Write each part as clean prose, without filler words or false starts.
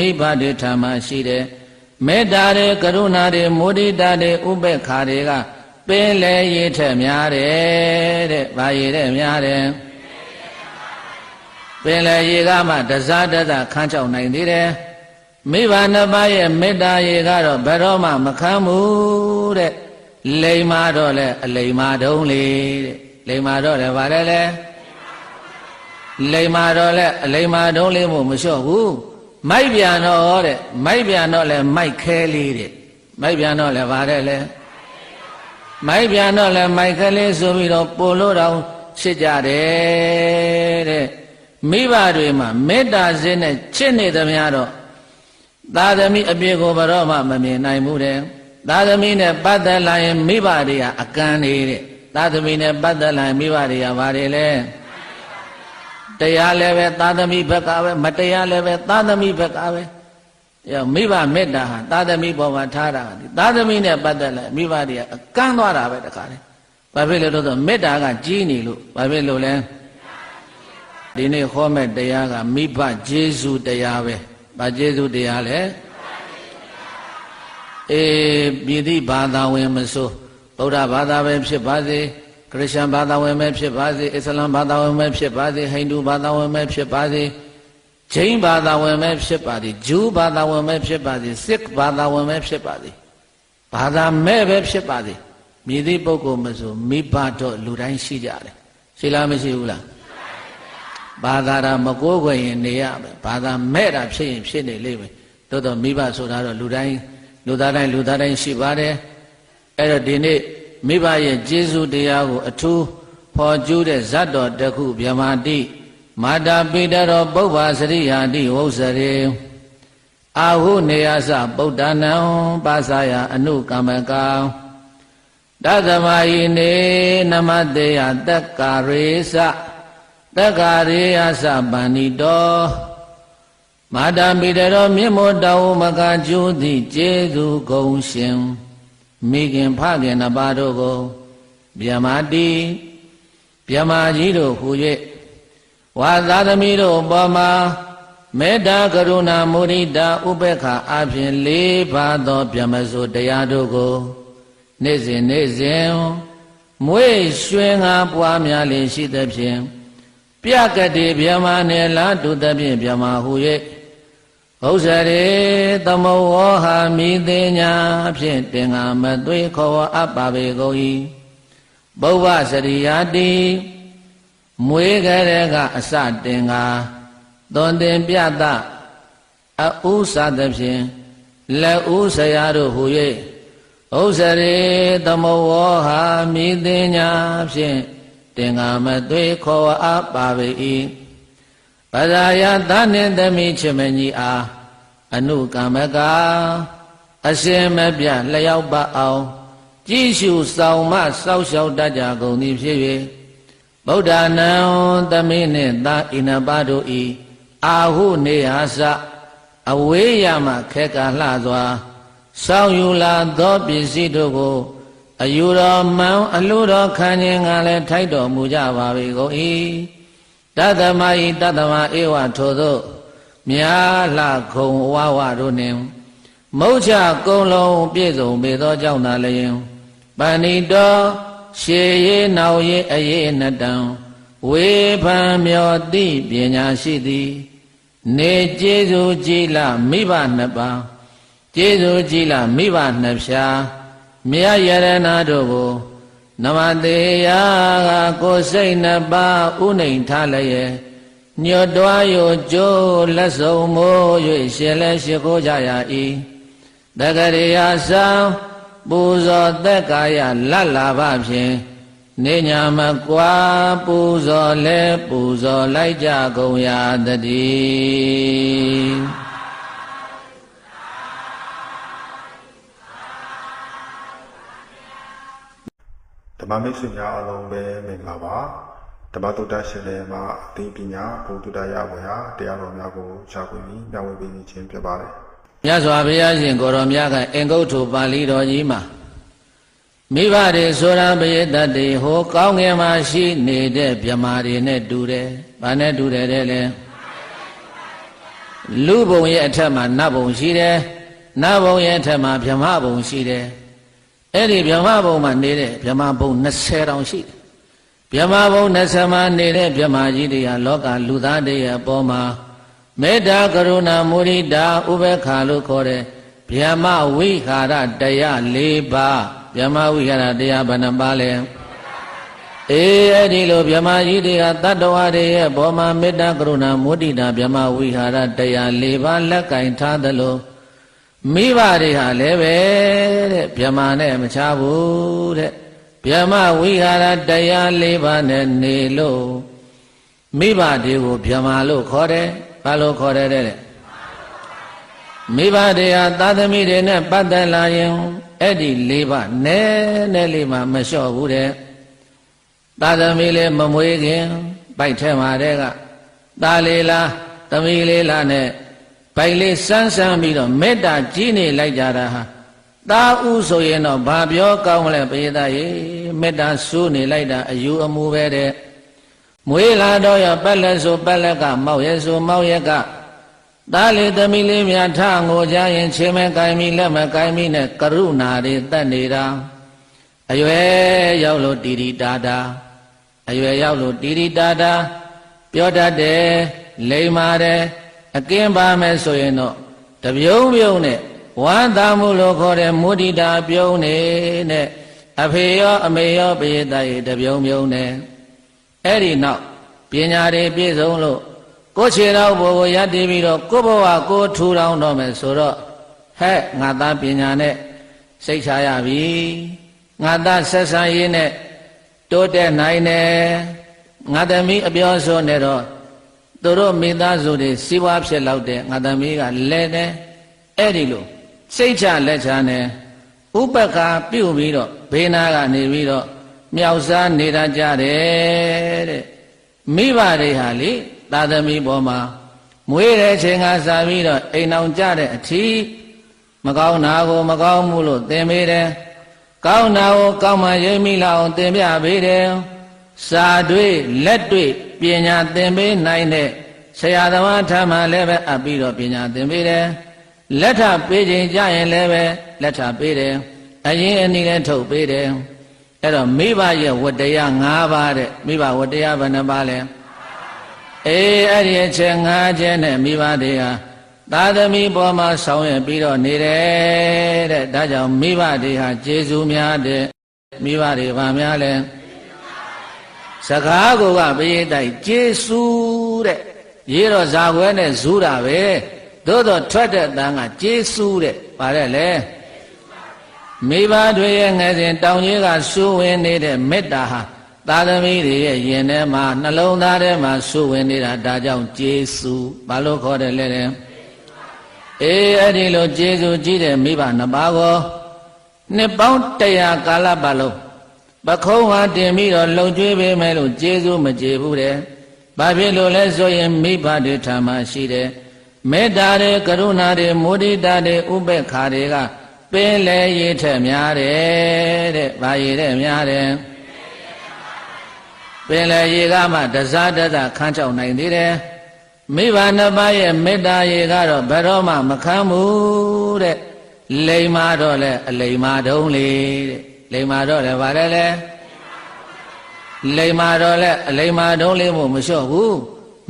မိဘတွေထာမရှိတဲ့မေတ္တာတွေကရုဏာတွေမုဒိတာတွေဥပေက္ခတွေကပင်လေရည်ထက်များတယ်တဲ့။ဘာရည်တဲ့များတယ်ပင်လေရည်ကမှတစားတစားခန်းချောက်နိုင်သေးတယ်။မိဘနှစ်ပါးရဲ့မေတ္တာရည်ကတော့ဘယ်တော့မှမခမ်းဘူးတဲ့။လိမ္မာတော့လဲအလိမ္မာတုံးလေတဲ့။လိမ္မာတော့လဲဗါတယ်လေလိမ္မာတော့လဲအလိမ္မာတုံးလေးမို့မလျှော့ဘူး။မိုက်ပြန်တော့တဲ့မိုက်ပြန်တော့လဲမိုက်ခဲလေးတဲ့မိုက်ပြန်တော့လဲဗါတယ်လေမိုက်ပြန်တော့လဲမိုက်ခဲလေးဆိုပြီးတော့ပို့လို့တော့ဖြစ်ကြတယ်တဲ့မိဘတွေမှာမေတ္တာစိတ်နဲ့ချစ်နေသမျှတော့သာသမီအပြည့်ကိုဘယ်တော့မှမမြင်နိုင်ဘူးတဲ့သာသမီနဲ့ပတ်သက်လာရင်မိဘတွေကအကန့်နေတဲ့သာသမီနဲ့ပတ်သက်လာရင်မိဘတွေကဘာတွေလဲတရားလည်းပဲသာသမီဘက်ကပဲမတရားလည်းပဲသာသမီဘက်ကပဲမိဘမေတ္တာဟာသာသမီပေါ်မှာထားတာသာသမီနဲ့ပတ်သက်လာမိဘတွေကအကန့်သွားတာပဲတခါလေဘာဖြစ်လို့လဲဆိုမေတ္တာကကြီးနေလို့ဘာဖြစ်လို့လဲဒီနေ့ဟောမဲ့တရားကမိဘကျေးဇူးတရားပဲဘာကျေးဇူးတရားလဲပြည်သည့်ဘာသာဝင်မဆိုဗုဒ္ဓဘာသာပဲဖြစ်ပါစေခရစ်ယာန်ဘာသာဝင်ပဲဖြစ်ပါစေအစ္စလာမ်ဘာသာဝင်ပဲဖြစ်ပါစေဟိန္ဒူဘာသာဝင်ပဲဖြစ်ပါစေဂျိန်းဘာသာဝင်ပဲဖြစ်ပါစေဂျူးဘာသာဝင်ပဲဖြစ်ပါစေစစ်ဘာသာဝင်ပဲဖြစ်ပါစေဘာသာမဲ့ပဲဖြစ်ပါစေမြည်သည့်ပုဂ္ဂိုလ်မဆိုမိဘတော့လူတိုင်းရှိကြတယ်ရှိလားမရှိဘူးလားဘာသာတာမကိုးကွယ်ရင်နေရမယ်ဘာသာမဲ့တာဖြစ်ရင်ဖြစ်နေလိမ့်မယ်တိုးတော့မိဘဆိုတာတော့လူတိုင်းလူသားတိုင်းရှိပါတယ်အဲ့တော့ဒီနေ့မိဘရဲ့ကျေးဇူးတရားကိုအထူးဖော်ကျူးတဲ့ဇတ်တော်တစ်ခုဗြဟ္မာတိမာတာပိတရောပုဗ္ဗစရိယာတိဝုစရေအာဟုနေယသဗုဒ္ဓနံပါစာယအနုကမ္မကံတသမယိနေနမတေယတက္ကာရေသတက္ကာရေယသပန္နိတောမာတာပိတရောမြင့်မို့တော်မကကျိုးသည့်ကျေးဇူးဂုဏ်ရှင်မိခင်ဖခင်နှစ်ပါးတို့ကိုဗြဟ္မာတိဗြဟ္မာကြီးတို့ဟူ၍ဝါသာသမီတို့ပေါ်မှာမေတ္တာကရုဏာမုဒိတာဥပေက္ခအပြင်၄ပါးသောဗြဟ္မစိုတရားတို့ကိုနေ့စဉ်မွေးရွှင်ငါပွားများလျင်ရှိသဖြင့်ပြကတိဗြဟ္မာနေလားတုသဖြင့်ဗြဟ္မာဟူ၍ဟုတ်စရေသမုဝောဟာမိသေးညာဖြင့်တင်္ဂမသွေခေါ်အပ်ပါပေကုန်၏ပုဗ္ဗစရိယာတိမွေးကြတဲ့ကအစတင်္ဂသွန်သင်ပြသအဥစသဖြင့်လက်ဥဆရာတို့ဟူ၍ဟုတ်စရေသမုဝောဟာမိသေးညာဖြင့်တင်္ဂမသွေခေါ်အပ်ပါပေ၏ပဇာယသနှင့်သမီးချစ်မကြီးအားအနုကမ္မကအရှင်မပြလျောက်ပါအောင်ကြည်ရှုဆောင်မစောက်ရှောက်တတ်ကြကုန်သည်ဖြစ်၍ဗုဒ္ဓနံသမီးနှင့်သာဣနပါတို့ဤအာဟုနေဟာစအဝေးရမှခဲကလှစွာဆောင်းယူလာသောပစ္စည်းတို့ကိုအယူတော်မှန်အလိုတော်ခံခြင်းကလည်းထိုက်တော်မူကြပါပေကုန်၏တသမယိတသမဧဝထိုသို့မြာလှခုံဝဝတို့နှင့်မုတ်ချကုံလုံးပြည့်စုံပေသောကြောင့်သာလျင်ပဏိတောရှေရေနောက်ရေအရေးနှစ်တံဝေဖန်မြောတိပညာရှိသည်နေကျေးဇူးကြည်လမိဘနှစ်ပါးကျေးဇူးကြည်လမိဘနှစ်ဖြာမြတ်ယရဏတို့ကိုနမတေယကကိုစိတ်နှစ်ပါးဥနှိမ်ထားလျက်ညွတ်တွားယိုကျိုးလက်စုံမိုး၍ရှင်လဲရှိခိုးကြရ၏တက္ကရိယာသံပူဇော်သက်ကာယလတ်လာပါဖြင့်နေညာမကွာပူဇော်လဲပူဇော်လိုက်ကြကုန်ရတည်းဓမ္မမိတ်ဆွေများအားလုံးပဲမင်္ဂလာပါဓမ္မတုဒ္ဒရှင်လည်းမှာအသိပညာဘုဒ္ဓတရားဝေဟာတရားတော်များကိုရှားပွေပြီးမျှဝေပေးခြင်းဖြစ်ပါတယ်မြတ်စွာဘုရားရှင်ကိုရောမြတ်ကအင်္ဂုတ္ထုပါဠိတော်ကြီးမှာမိဘတွေဆိုတာပရိသတ်တွေဟိုကောင်းငယ်မှာရှိနေတဲ့ဗြဟ္မာတွေနဲ့တူတယ်။ဘာနဲ့တူတယ်တဲ့လဲ လူဘုံရဲ့အထက်မှာနတ်ဘုံရှိတယ်နတ်ဘုံရဲ့အထက်မှာဗြဟ္မဘုံရှိတယ်အဲ့ဒီဗြဟ္မဘုံမှာနေတဲ့ဗြဟ္မဘုံ20တောင်ရှိတယ်ဗြဟ္မဘုံ20မှာနေတဲ့ဗြဟ္မကြီးတွေဟာလောကလူသားတွေရဲ့အပေါ်မှာမေတ္တာကရုဏာမုဒိတာဥပေက္ခလို့ခေါ်တဲ့ဗျမဝိဟာရတရား4ပါးဗျမဝိဟာရတရားဘယ်နှပါလဲအဲ့ဒီလိုဗျမကြီးတွေကတတ္တဝါတွေရဲ့ဘောမှာမေတ္တာကရုဏာမုဒိတာဗျမဝိဟာရတရား4ပါးလက်ကင်ထားသလိုမိဘတွေဟာလည်းပဲတဲ့ဗျမနဲ့မချဘူးတဲ့ဗျမဝိဟာရတရား4ပါးနဲ့နေလို့မိဘတွေကိုဗျမလို့ခေါ်တယ်ဘာလို့ခေါ်တယ်တဲ့မိဘတွေဟာသာသမီတွေနဲ့ပတ်သက်လာရင်အဲ့ဒီ4ပါးနည်းနည်းလေးမှမလျှော့ဘူးတဲ့သာသမီလေးမမွေးခင်ပိုက်ထဲမှာတဲ့ကသားလေးလားသမီးလေးလားနဲ့ပိုက်လေးစမ်းစမ်းပြီးတော့မေတ္တာကြီးနေလိုက်ကြတာဟာသားဥဆိုရင်တော့ဘာပြောကောင်းမလဲပိသားရေမေတ္တာစိုးနေလိုက်တာအယူအမူပဲတဲ့မွေးလာတော့ရပက်လက်ဆိုပက်လက်ကမောက်ရဲဆိုမောက်ရက်ကသားလေးသမီးလေးများထငိုကြရင်ခြေမဲကိုင်းမိလက်မဲကိုင်းမိနဲ့ကရုဏာတွေတတ်နေတာအရွယ်ရောက်လို့တီတီတာတာအရွယ်ရောက်လို့တီတီတာတာပြောတတ်တယ်လိမ္မာတယ်အကင်းပါမယ်ဆိုရင်တော့တပြုံးပြုံးနဲ့ဝမ်းသာမှုလို့ခေါ်တဲ့မုဒိတာပြုံးနေနဲ့အဖေရောအမေရောပိယတရေတပြုံးပြုံးနဲ့အဲ့ဒီနောက်ပညာတွေပြည့်စုံလို့ကိုယ်ခြေတော်ဘိုလ်ကိုရည်တည်ပြီးတော့ကိုယ်ဘဝကိုထူထောင်တော့မယ်ဆိုတော့ဟဲ့ငါသားပညာနဲ့စိတ်ချရပြီငါသားဆက်ဆံရေးနဲ့တိုးတက်နိုင်တယ်ငါသမီးအပြောဆိုနေတော့သူတို့မိသားစုတွေစီးပွားဖြစ်လောက်တဲ့ငါသမီးကလဲတယ်အဲ့ဒီလိုစိတ်ချလက်ချနဲ့ဥပက္ခပြုတ်ပြီးတော့ဘေးနာကနေပြီးတော့မြောက်စားနေတာကြတယ်တဲ့မိဘတွေဟာလေသာသမီပေါ်မှာမွေးတဲ့ချိန်ကစားပြီးတော့အိမ်အောင်ကြတဲ့အထီးမကောင်းတာကိုမကောင်းမှုလို့သင်ပေးတယ်ကောင်းတာကိုကောင်းမှရိပ်မိလောက်အောင်သင်ပြပေးတယ်စာတွေ့လက်တွေ့ပညာသင်ပေးနိုင်တဲ့ဆရာသမားထမှလည်းပဲအပ်ပြီးတော့ပညာသင်ပေးတယ်လက်ထပေးခြင်းကြရင်လည်းပဲလက်ထပေးတယ်အရင်အနည်းလည်းထုတ်ပေးတယ်အဲ့တော့မိဘရဲ့ဝတ္တရား5ပါးတဲ့မိဘဝတ္တရားဘယ်နှပါလဲအဲ့ဒီအချက်5ချက်နဲ့မိဘတွေဟာသာသမီပေါ်မှာဆောင်ရွက်ပြီးတော့နေတယ်တဲ့ဒါကြောင့်မိဘတွေဟာကျေးဇူးများတဲ့မိဘတွေဗာများလဲစကားကိုကပရိသတ်ကျေးဇူးတဲ့ရေးတော့ဇာခွဲနဲ့ဇူးတာပဲသို့တော့ထွက်တဲ့အတန်းကကျေးဇူးတဲ့ပါတယ်လေမိဘတွေရဲ့ငယ်စဉ်တောင်ကြီးကစူးဝင်နေတဲ့မေတ္တာဟာသာသမီတွေရဲ့ယင်ထဲမှာနှလုံးသားထဲမှာစူးဝင်နေတာဒါကြောင့်ကျေးဇူးဘာလို့ခေါ်တယ်လဲတဲ့အဲ့ဒီလိုကျေးဇူးကြီးတဲ့မိဘနှစ်ပါးကိုနှစ်ပေါင်း100ကာလပတ်လုံးပခုံးဟာတင်ပြီးတော့လှုပ်ကြွေးပေးမယ်လို့ကျေးဇူးမကျေဘူးတဲ့ဘာဖြစ်လို့လဲဆိုရင်မိဘတွေထာမရှိတဲ့မေတ္တာတွေကရုဏာတွေမုဒိတာတွေဥပေက္ခတွေကပင်လေရည်ထက်များတယ်တဲ့ဘာရည်တဲ့များတယ်ပင်လေရည်ကမှတစားတစားခန်းချောက်နိုင်သေးတယ်မိဘနှစ်ပါးရဲ့မေတ္တာရည်ကတော့ဘယ်တော့မှမခံဘူးတဲ့လိမ္မာတော့လဲအလိမ္မာတုံးလေတဲ့လိမ္မာတော့လဲဗါလဲလေလိမ္မာတော့လဲအလိမ္မာတုံးလေးမို့မလျှော့ဘူး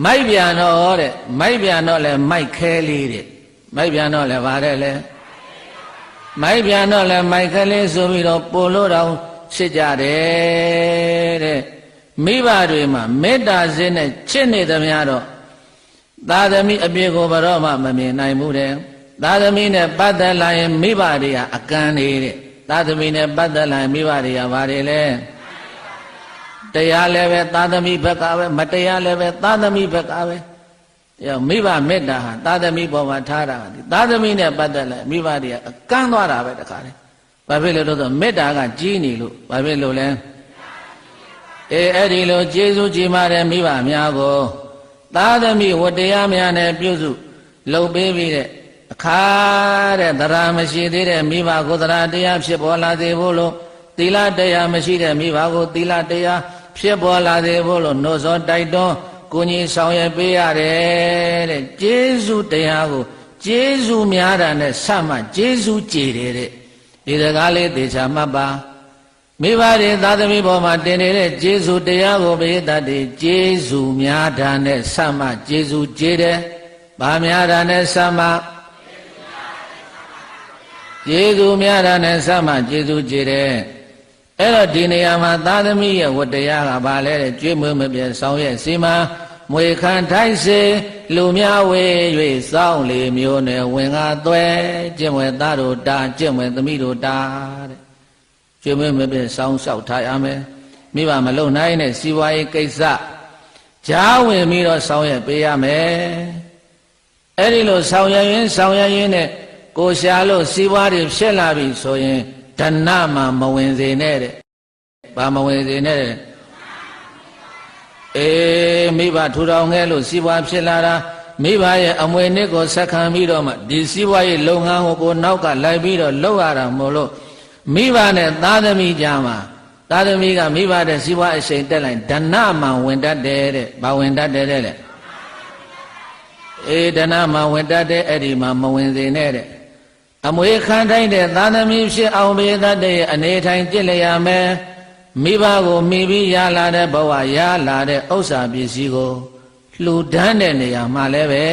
မိုက်ပြန်တော့တဲ့မိုက်ပြန်တော့လဲမိုက်ခဲလေးတဲ့မိုက်ပြန်တော့လဲဗါလဲလေမိုက်ပြန်တော့လဲမိုက်ကလေးဆိုပြီးတော့ပို့လို့တော့ချစ်ကြတယ်တဲ့မိဘတွေမှာမေတ္တာစိတ်နဲ့ချစ်နေသမျှတော့သာသမီအပြည့်ကိုဘယ်တော့မှမမြင်နိုင်ဘူးတဲ့သာသမီနဲ့ပတ်သက်လာရင်မိဘတွေကအကန့်နေတဲ့သာသမီနဲ့ပတ်သက်လာရင်မိဘတွေကဘာတွေလဲတရားလည်းပဲသာသမီဘက်ကပဲမတရားလည်းပဲသာသမီဘက်ကပဲမိဘမေတ္တာဟာသာသမီပေါ်မှာထားတာသာသမီနဲ့ပတ်သက်လာမိဘတွေကအကန့်သွားတာပဲတခါလေဘာဖြစ်လို့လဲဆိုမေတ္တာကကြီးနေလို့ဘာဖြစ်လို့လဲအဲ့ဒီလိုကျေးဇူးကြီးမားတဲ့မိဘများကိုသာသမီဝတ္တရားများနဲ့ပြုစုလုပ်ပေးပြီးတဲ့အခါတဲ့သရမရှိသေးတဲ့မိဘကိုသရတရားဖြစ်ပေါ်လာသေးဖို့လို့သီလတရားမရှိတဲ့မိဘကိုသီလတရားဖြစ်ပေါ်လာသေးဖို့လို့နှုတ်စောတိုက်တွန်း ကိုကြီးဆောင်ရွက်ပေးရတယ်တဲ့ကျေးဇူးတရားကိုကျေးဇူးများတာနဲ့ဆက်မှကျေးဇူးကြည်တယ်တဲ့ဒီစကားလေးသေချာမှတ်ပါမိဘတွေသာသမီပေါ်မှာတင်နေတဲ့ကျေးဇူးတရားကိုဘိသတ်တွေကျေးဇူးများတာနဲ့ဆက်မှကျေးဇူးကြည်တယ်ဗာများတာနဲ့ဆက်မှကျေးဇူးများတာနဲ့ဆက်မှကျေးဇူးကြည်တယ်အဲ့တော့ဒီနေရာမှာသာသမီရဲ့ဝတ္တရားကဘာလဲတဲ့ကျွေးမွေးမပြည့်ဆောင်ရဲ့စီမံမွေခံထိုက်စေလူများဝေ၍စောင်းလေမျိုးနဲ့ဝင်ကားသွဲကျင့်ဝဲသားတို့တာကျင့်ဝဲသမီးတို့တာတဲ့ကျွေးမွေးမပြည့်စောင်းလျှောက်ထားရမယ်မိဘမလုံနိုင်တဲ့စီဝါရေးကိစ္စကြားဝင်ပြီးတော့ဆောင်ရွက်ပေးရမယ်အဲ့ဒီလိုဆောင်ရွက်ရင်းနဲ့ကိုရှာလို့စီဝါတွေဖြစ်လာပြီဆိုရင်ဓဏမှာမဝင်စေနဲ့တဲ့ဘာမဝင်စေနဲ့တဲ့မိဘထူထောင်ခဲ့လို့စီးပွားဖြစ်လာတာမိဘရဲ့အမွေနှစ်ကိုဆက်ခံပြီးတော့မှဒီစီးပွားရေးလုပ်ငန်းကိုနောက်ကလိုက်ပြီးတော့လုပ်ရတာမို့လို့မိဘနဲ့သားသမီးကြားမှာသားသမီးကမိဘတဲ့စီးပွားအရှိန်တက်လိုက်ဓဏမှာဝင်တတ်တယ်တဲ့ဘာဝင်တတ်တယ်တဲ့ဓဏမှာဝင်တတ်တယ်အဲ့ဒီမှာမဝင်စေနဲ့တဲ့အမွေခံထိုက်တဲ့သာသမီဖြစ်အောင်ပေတတ်တဲ့အနေထိုင်ကြည့်လျရမယ်မိဘကိုမိပြီးရလာတဲ့ဘဝရလာတဲ့ဥစ္စာပစ္စည်းကိုလှူဒန်းတဲ့နေရာမှာလည်းပဲ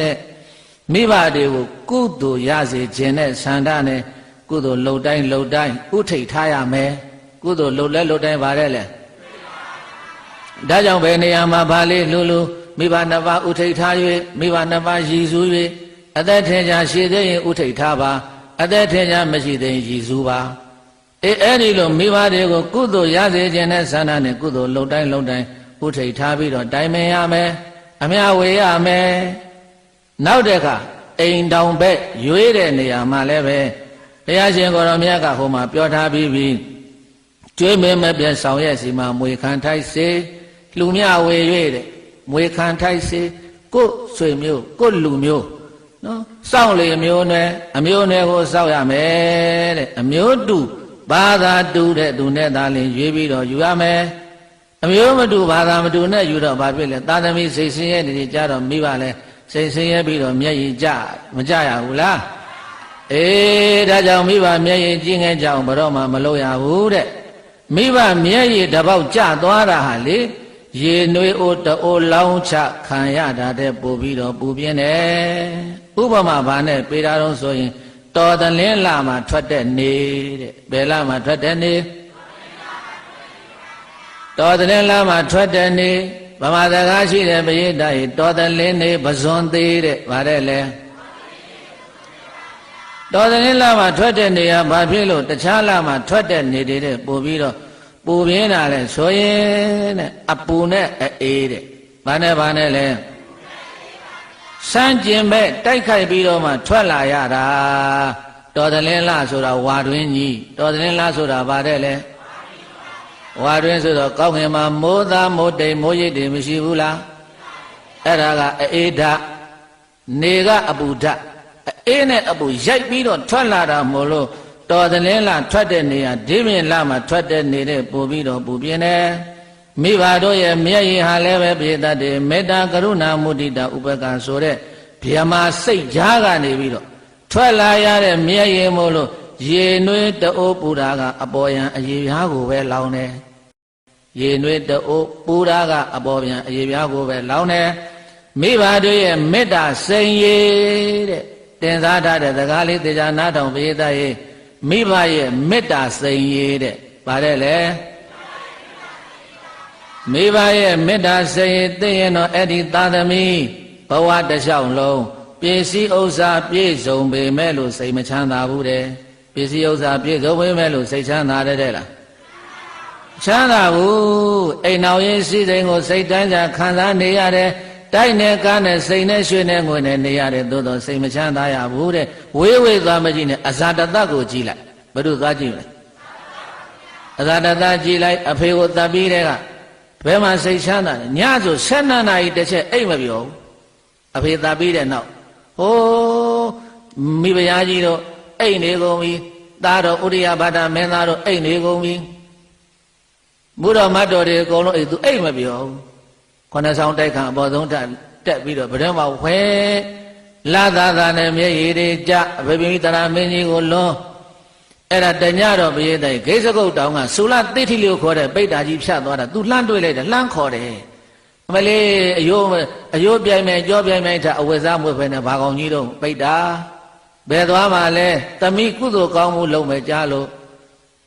တဲ့မိဘတွေကိုကုသိုလ်ရစေခြင်းနဲ့ဆန္ဒနဲ့ကုသိုလ်လှုပ်တိုင်းဥထိတ်ထားရမယ်ကုသိုလ်လှုပ်တိုင်းဗါတဲ့လေဒါကြောင့်ဘယ်နေရာမှာဗာလေးလူမိဘနှစ်ပါးဥထိတ်ထား၍မိဘနှစ်ပါးရည်စူး၍အသက်ထင်ရှားရှိသေးရင်ဥထိတ်ထားပါအသက်ထင်ရှားမရှိသေးရင်ရည်စူးပါအဲ့ဒီလိုမိဘတွေကိုကုသိုလ်ရစေခြင်းနဲ့ဆန္ဒနဲ့ကုသိုလ်လှုပ်တိုင်းဥထိတ်ထားပြီးတော့တိုင်ပင်ရမယ်အမြဝေရမယ်နောက်တဲ့အခါအိမ်တောင်ဘက်ရွေးတဲ့နေရာမှာလည်းပဲဘုရားရှင်ကိုရောမြတ်ကဟိုမှာပြောထားပြီးကျွေးမင်းမပြတ်ဆောင်ရဲ့စီမှာမွေခံထိုက်စေလူမြဝေ၍တဲ့မွေခံထိုက်စေကိုယ်ဆွေမျိုးကိုယ်လူမျိုးနော်စောင့်လေအမျိုးနဲ့ကိုစောင့်ရမယ်တဲ့အမျိုးတူဘာသာတူတဲ့သူနဲ့သားလင်ရွေးပြီးတော့ယူရမယ်အမျိုးမတူဘာသာမတူနဲ့ယူတော့ဘာဖြစ်လဲသာသမီစိတ်ဆင်းရဲနေကြတော့မိဘလဲစိတ်ဆင်းရဲပြီးတော့မျက်ရည်ကျမကြရဘူးလားဒါကြောင့်မိဘမျက်ရည်ကြီးငယ်ကြအောင်ဘယ်တော့မှမလုပ်ရဘူးတဲ့မိဘမျက်ရည်တစ်ပေါက်ကျသွားတာဟာလေရေနွေးအိုးတအိုးလောင်းချခံရတာတဲ့ပို့ပြီးတော့ပူပြင်းတယ်ဥပမာဘာနဲ့ပေတာတော့ဆိုရင်တော်တလင်းလာမှာထွက်တဲ့နေတဲ့ဘယ်လာမှာထွက်တဲ့နေတော်တလင်းလာမှာထွက်တဲ့နေဗမာစကားရှိတယ်ပရိသတ်ရေတော်တလင်းနေပဇွန်သေးတဲ့ဗါတဲ့လေတော်တလင်းလာမှာထွက်တဲ့နေကဘာဖြစ်လို့တခြားလာမှာထွက်တဲ့နေတဲ့ပို့ပြီးတော့ပူပြင်းတာလဲဆိုရင်တဲ့အပူနဲ့အေးတဲ့ဘာနဲ့လဲစမ်းကျင်မဲ့တိုက်ခိုက်ပြီးတော့မှထွက်လာရတာတော်တလင်းလားဆိုတာဝါတွင်းကြီးတော်တလင်းလားဆိုတာဗါတဲ့လေဝါတွင်းဆိုတော့ကောင်းငင်မှာမိုးသားမိုးတိမ်မိုးရိပ်တွေမရှိဘူးလားအဲ့ဒါကအေးဓာတ်နေကအပူဓာတ်အေးနဲ့အပူရိုက်ပြီးတော့ထွက်လာတာမို့လို့တော်တလင်းလားထွက်တဲ့နေရာဒီမြင်လားမှာထွက်တဲ့နေတဲ့ပို့ပြီးတော့ပူပြင်းတယ်မိဘတို့ရဲ့မျက်ရည်ဟာလည်းပဲပြေတတ်တယ်မေတ္တာကရုဏာမုဒိတာဥပက္ခဆိုတဲ့ဗျမစိတ်ကြားကနေပြီးတော့ထွက်လာရတဲ့မျက်ရည်မို့လို့ရေနွေးတအိုးပူတာကအပေါ်ယံအရေပြားကိုပဲလောင်းတယ်ရေနွေးတအိုးပူတာကအပေါ်ယံအရေပြားကိုပဲလောင်းတယ်မိဘတို့ရဲ့မေတ္တာစိန်ရည်တဲ့တင်စားထားတဲ့စကားလေးသေချာနားထောင်ပြေတတ်ရဲ့မိဘရဲ့မေတ္တာစိန်ရည်တဲ့ဗါတဲ့လေမိဘရဲ့မေတ္တာစိတ်သိရင်တော့အဲ့ဒီသာသမီဘဝတစ်လျှောက်လုံးပစ္စည်းဥစ္စာပြည့်စုံပေမဲ့လို့စိတ်မချမ်းသာဘူးတဲ့ပစ္စည်းဥစ္စာပြည့်စုံပေမဲ့လို့စိတ်ချမ်းသာတဲ့လားချမ်းသာဘူးအိမ်တော်ရင်စီစိန်ကိုစိတ်တန်းကြခံစားနေရတယ်တိုက်နဲ့ကားနဲ့စိတ်နဲ့ရွှေနဲ့ငွေနဲ့နေရတယ်သို့တော့စိတ်မချမ်းသာရဘူးတဲ့ဝေးဝေးသွားမကြည့်နဲ့အဇာတတကိုကြည့်လိုက်ဘယ်သူသွားကြည့်မလဲအဇာတတကြည့်လိုက်အဖေကိုတတ်ပြီးတဲ့ကဘယ်မှာစိတ်ချမ်းသာလဲညဆို12နာရီတစ်ချက်အိတ်မပြောဘူးအဖေသာပြီးတဲ့နောက်ဟိုးမိဖုရားကြီးတို့အိတ်နေကုန်ပြီသားတော်ဥရိယဘာဒမင်းသားတို့အိတ်နေကုန်ပြီဘုရားမတ်တော်တွေအကုန်လုံးအိတ်သူအိတ်မပြောဘူး 9ဆောင်တိုက်ခံအပေါ်ဆုံးတက်ပြီးတော့ဗရင်မှာဝဲလာသာနဲ့မျက်ရည်တွေကြအဘိမိတရာမင်းကြီးကိုလွန်အဲ့ဒါတညတော့ဘုရားတိုင်ဂိစကုတ်တောင်ကဆူလတိဋ္ဌိလို့ခေါ်တဲ့ပိဋ္ဌာကြီးဖြတ်သွားတာသူလှမ်းတွေ့လိုက်တယ်လှမ်းခေါ်တယ်အမလေးအယိုးပြိုင်မယ်ကြောပြိုင်မယ်ထအဝိဇ္ဇမွေဖယ်နဲ့ဘာကောင်ကြီးတော့ပိဋ္ဌာဘယ်သွားမှလဲတမိကုသိုလ်ကောင်းမှုလုပ်မယ်ကြားလို့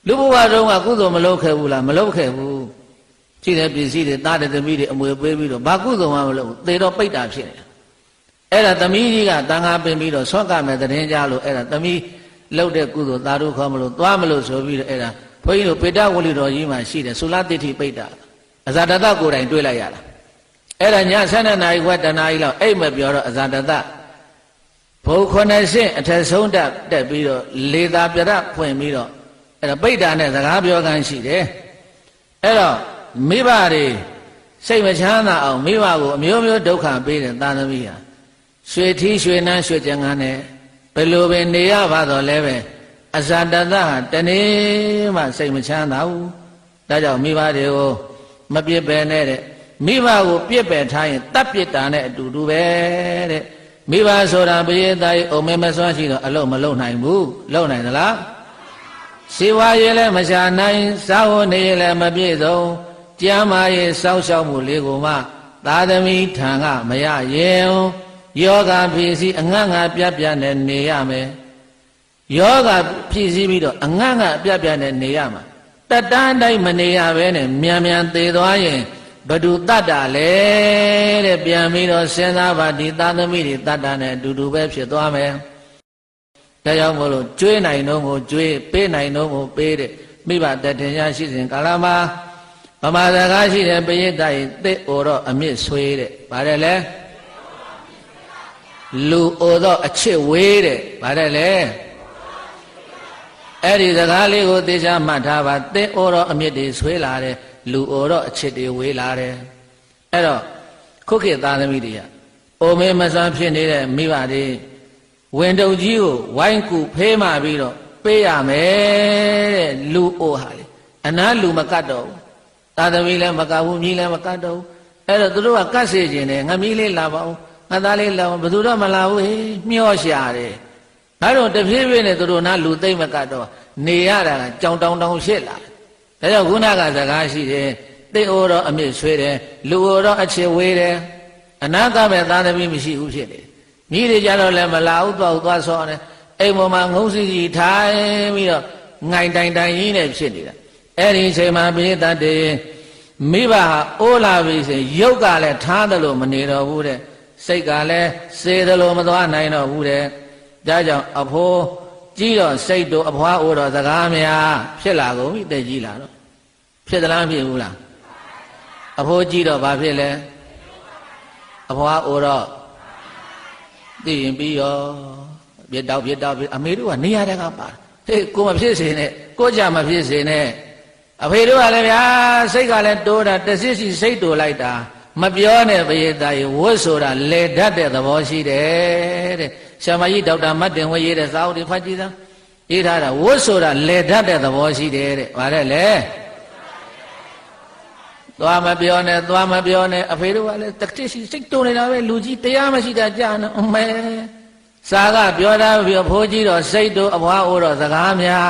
လူဘဝတုန်းကကုသိုလ်မလုပ်ခဲ့ဘူးလားမလုပ်ခဲ့ဘူးရှိတဲ့ပစ္စည်းတွေသားတဲ့သမီးတွေအမွေပေးပြီးတော့ဘာကုသိုလ်မှမလုပ်ဘူးသေတော့ပိဋ္ဌာဖြစ်နေတာအဲ့ဒါသမီးကြီးကတန်ခါပင်ပြီးတော့ဆွတ်ကမယ်တဲ့ရင်ကြားလို့အဲ့ဒါသမီးလှုပ်တဲ့ကုသိုလ်သာဓုခေါ်မလို့သွားမလို့ဆိုပြီးတော့အဲ့ဒါဘုန်းကြီးတို့ပေတဝလိတော်ကြီးမှာရှိတယ်သုလတိဋ္ဌိပိဋ္ဌာအဇာတတကိုယ်တိုင်တွေ့လိုက်ရတာအဲ့ဒါည7နာရီခွဲတနာရီလောက်အိတ်မပြောတော့အဇာတတဘုံ9ဆင့်အထက်ဆုံးတက်ပြီးတော့လေသာပြရဖွင့်ပြီးတော့အဲ့ဒါပိဋ္ဌာနဲ့စကားပြောကန်းရှိတယ်အဲ့တော့မိဘတွေစိတ်မချမ်းသာအောင်မိဘကိုအမျိုးမျိုးဒုက္ခပေးတဲ့သာသမီဟာရွှေထီးရွှေနန်းရွှေကြံငန်းနဲ့ဘယ်လိုပဲနေရပါတော့လဲပဲအဇာတတဟာတနေ့မှစိတ်မချမ်းသာဘူးဒါကြောင့်မိဘတွေကိုမပြစ်ပယ်နဲ့တဲ့မိဘကိုပြစ်ပယ်ထားရင်တပ်ပစ်တာနဲ့အတူတူပဲတဲ့မိဘဆိုတာပရိသတ်ကြီးအုံမဲမစွမ်းရှိတော့အလုံးမလုံးနိုင်ဘူးလုံးနိုင်သလားစီဝါရေးလည်းမရှာနိုင်စားဝတ်နေလည်းမပြည့်စုံကျမ်းမာရေးစောင့်ရှောက်မှုလေးကိုမှသာသမီထံကမရရင်ယောဂဖြစ်စီအငတ်ငါပြပြနဲ့နေရမယ်ယောဂဖြစ်စီပြီးတော့အငတ်ငါပြပြနဲ့နေရမှာတတန်းတိုင်းမနေရဘဲနဲ့မြန်သေးသွားရင်ဘဒုတတ္တလဲတဲ့ပြန်ပြီးတော့စဉ်းစားပါဒီသာသမီတွေတတ္တနဲ့အတူတူပဲဖြစ်သွားမယ်ဒါကြောင့်မို့လို့ကျွေးနိုင်တော့ကိုကျွေးပေးနိုင်တော့ကိုပေးတဲ့မိဘတထင်ရှားရှိစဉ်ကာလမှာဗမာစကားရှိတဲ့ပရိသတ်ရင်သိဩတော့အမြင့်ဆွေးတဲ့ဗါတယ်လေလူဩတော့အချစ်ဝေးတဲ့ဗါတယ်လေအဲ့ဒီစကားလေးကိုသေချာမှတ်ထားပါသိဩတော့အမြင့်တွေဆွေးလာတယ်လူဩတော့အချစ်တွေဝေးလာတယ်အဲ့တော့ခုခေတ်သားသမီးတွေကအိုမေမစွမ်းဖြစ်နေတဲ့မိဘတွေဝင်တုံကြီးကိုဝိုင်းကူဖေးမှပြီးတော့ပေးရမယ်တဲ့လူအိုဟာလေအနားလူမကတ်တော့ဘူးသာသမီလည်းမကတ်ဘူးမြည်လည်းမကတ်တော့ဘူးအဲ့တော့သူတို့ကကတ်စေခြင်းနဲ့ငမီးလေးလာပါဦးငါသားလေးလာဘယ်သူတော့မလာဘူးဟေးမျောရှာတယ်ဒါတော့တဖြည်းဖြည်းနဲ့သူတို့နားလူသိမ့်မကတ်တော့နေရတာကကြောင်တောင်ဖြစ်လာတယ်ဒါကြောင့်ခုနကစကားရှိတယ်သိဩတော့အမြင့်ဆွေးတယ်လူဩတော့အချစ်ဝေးတယ်အနာကမဲ့သာသမီမရှိဘူးဖြစ်တယ်မြည်တွေကြတော့လည်းမလာဘူးသွားဆောတယ်အိမ်ပေါ်မှာငုံစီကြီးထိုင်ပြီးတော့ငိုင်တိုင်ကြီးနဲ့ဖြစ်နေတာအဲ့ဒီအချိန်မှာပိဋကတ်တွေမိဘဟာအိုးလာပြီဆိုရုပ်ကလည်းထားတယ်လို့မနေတော့ဘူးတဲ့စိတ်ကလည်းစေတယ်လို့မသွားနိုင်တော့ဘူးတဲ့ဒါကြောင့်အဖိုးကြီးတော့စိတ်တို့အဖွားအိုးတော့စကားများဖြစ်လာကုန်ပြီတဲ့ကြီးလာတော့ဖြစ်သလားမဖြစ်ဘူးလားအဖိုးကြီးတော့ဘာဖြစ်လဲအဖွားအိုးတော့သိရင်ပြီးရောပြစ်တောက်အမေတို့ကနေရာတကပါဟေးကိုမဖြစ်စေနဲ့ကိုကြမဖြစ်စေနဲ့အဖေတို့ကလည်းဗျာစိတ်ကလည်းတိုးတာတစစ်စီစိတ်တိုးလိုက်တာမပြောနဲ့ပရိသတ်ရေဝတ်ဆိုတာလေတတ်တဲ့သဘောရှိတယ်တဲ့ဆရာမကြီးဒေါက်တာမတ်တင်ဝေရေးတဲ့စာအုပ်တွေဖတ်ကြည့်စမ်းရေးထားတာဝတ်ဆိုတာလေတတ်တဲ့သဘောရှိတယ်တဲ့ဗါတဲ့လေသွားမပြောနဲ့အဖေတို့ကလည်းတတိစီစိတ်တိုးနေတာပဲလူကြီးတရားမရှိတာကြာနေအမဲစာကပြောတာပြောဖိုးကြီးတော့စိတ်တို့အဖွားအိုးတော့စကားများ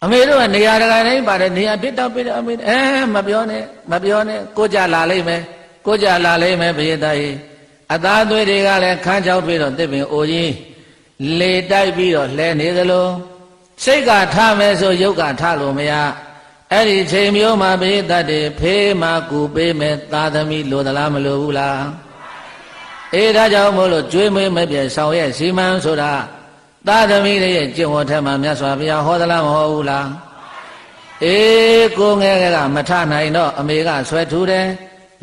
အမေတို့ကနေရာတကာတိုင်းပါတယ်နေရာပြစ်တော့ပြစ်အမေမပြောနဲ့ကိုကြလာလိမ့်မယ်ဘုရားသားကြီးအသားသွေးတွေကလည်းခန်းချောက်ပြီးတော့တစ်ပင်အိုကြီးလေတိုက်ပြီးတော့လှဲနေသလိုစိတ်ကထားမယ်ဆိုရုပ်ကထားလို့မရအဲ့ဒီချိန်မျိုးမှာပိဋကတ်တွေဖေးမှကူပေးမယ်သာသမီလိုသလားမလိုဘူးလားအေးဒါကြောင့်မို့လို့ကျွေးမွေးမပြည့်ဆောင်ရဲ့စီမံဆိုတာသာသမီတွေရဲ့ကျင့်ဝတ်ထဲမှာမြတ်စွာဘုရားဟောသလားမဟောဘူးလားအေးကိုငယ်ကမထနိုင်တော့အမေကဆွဲထူတယ်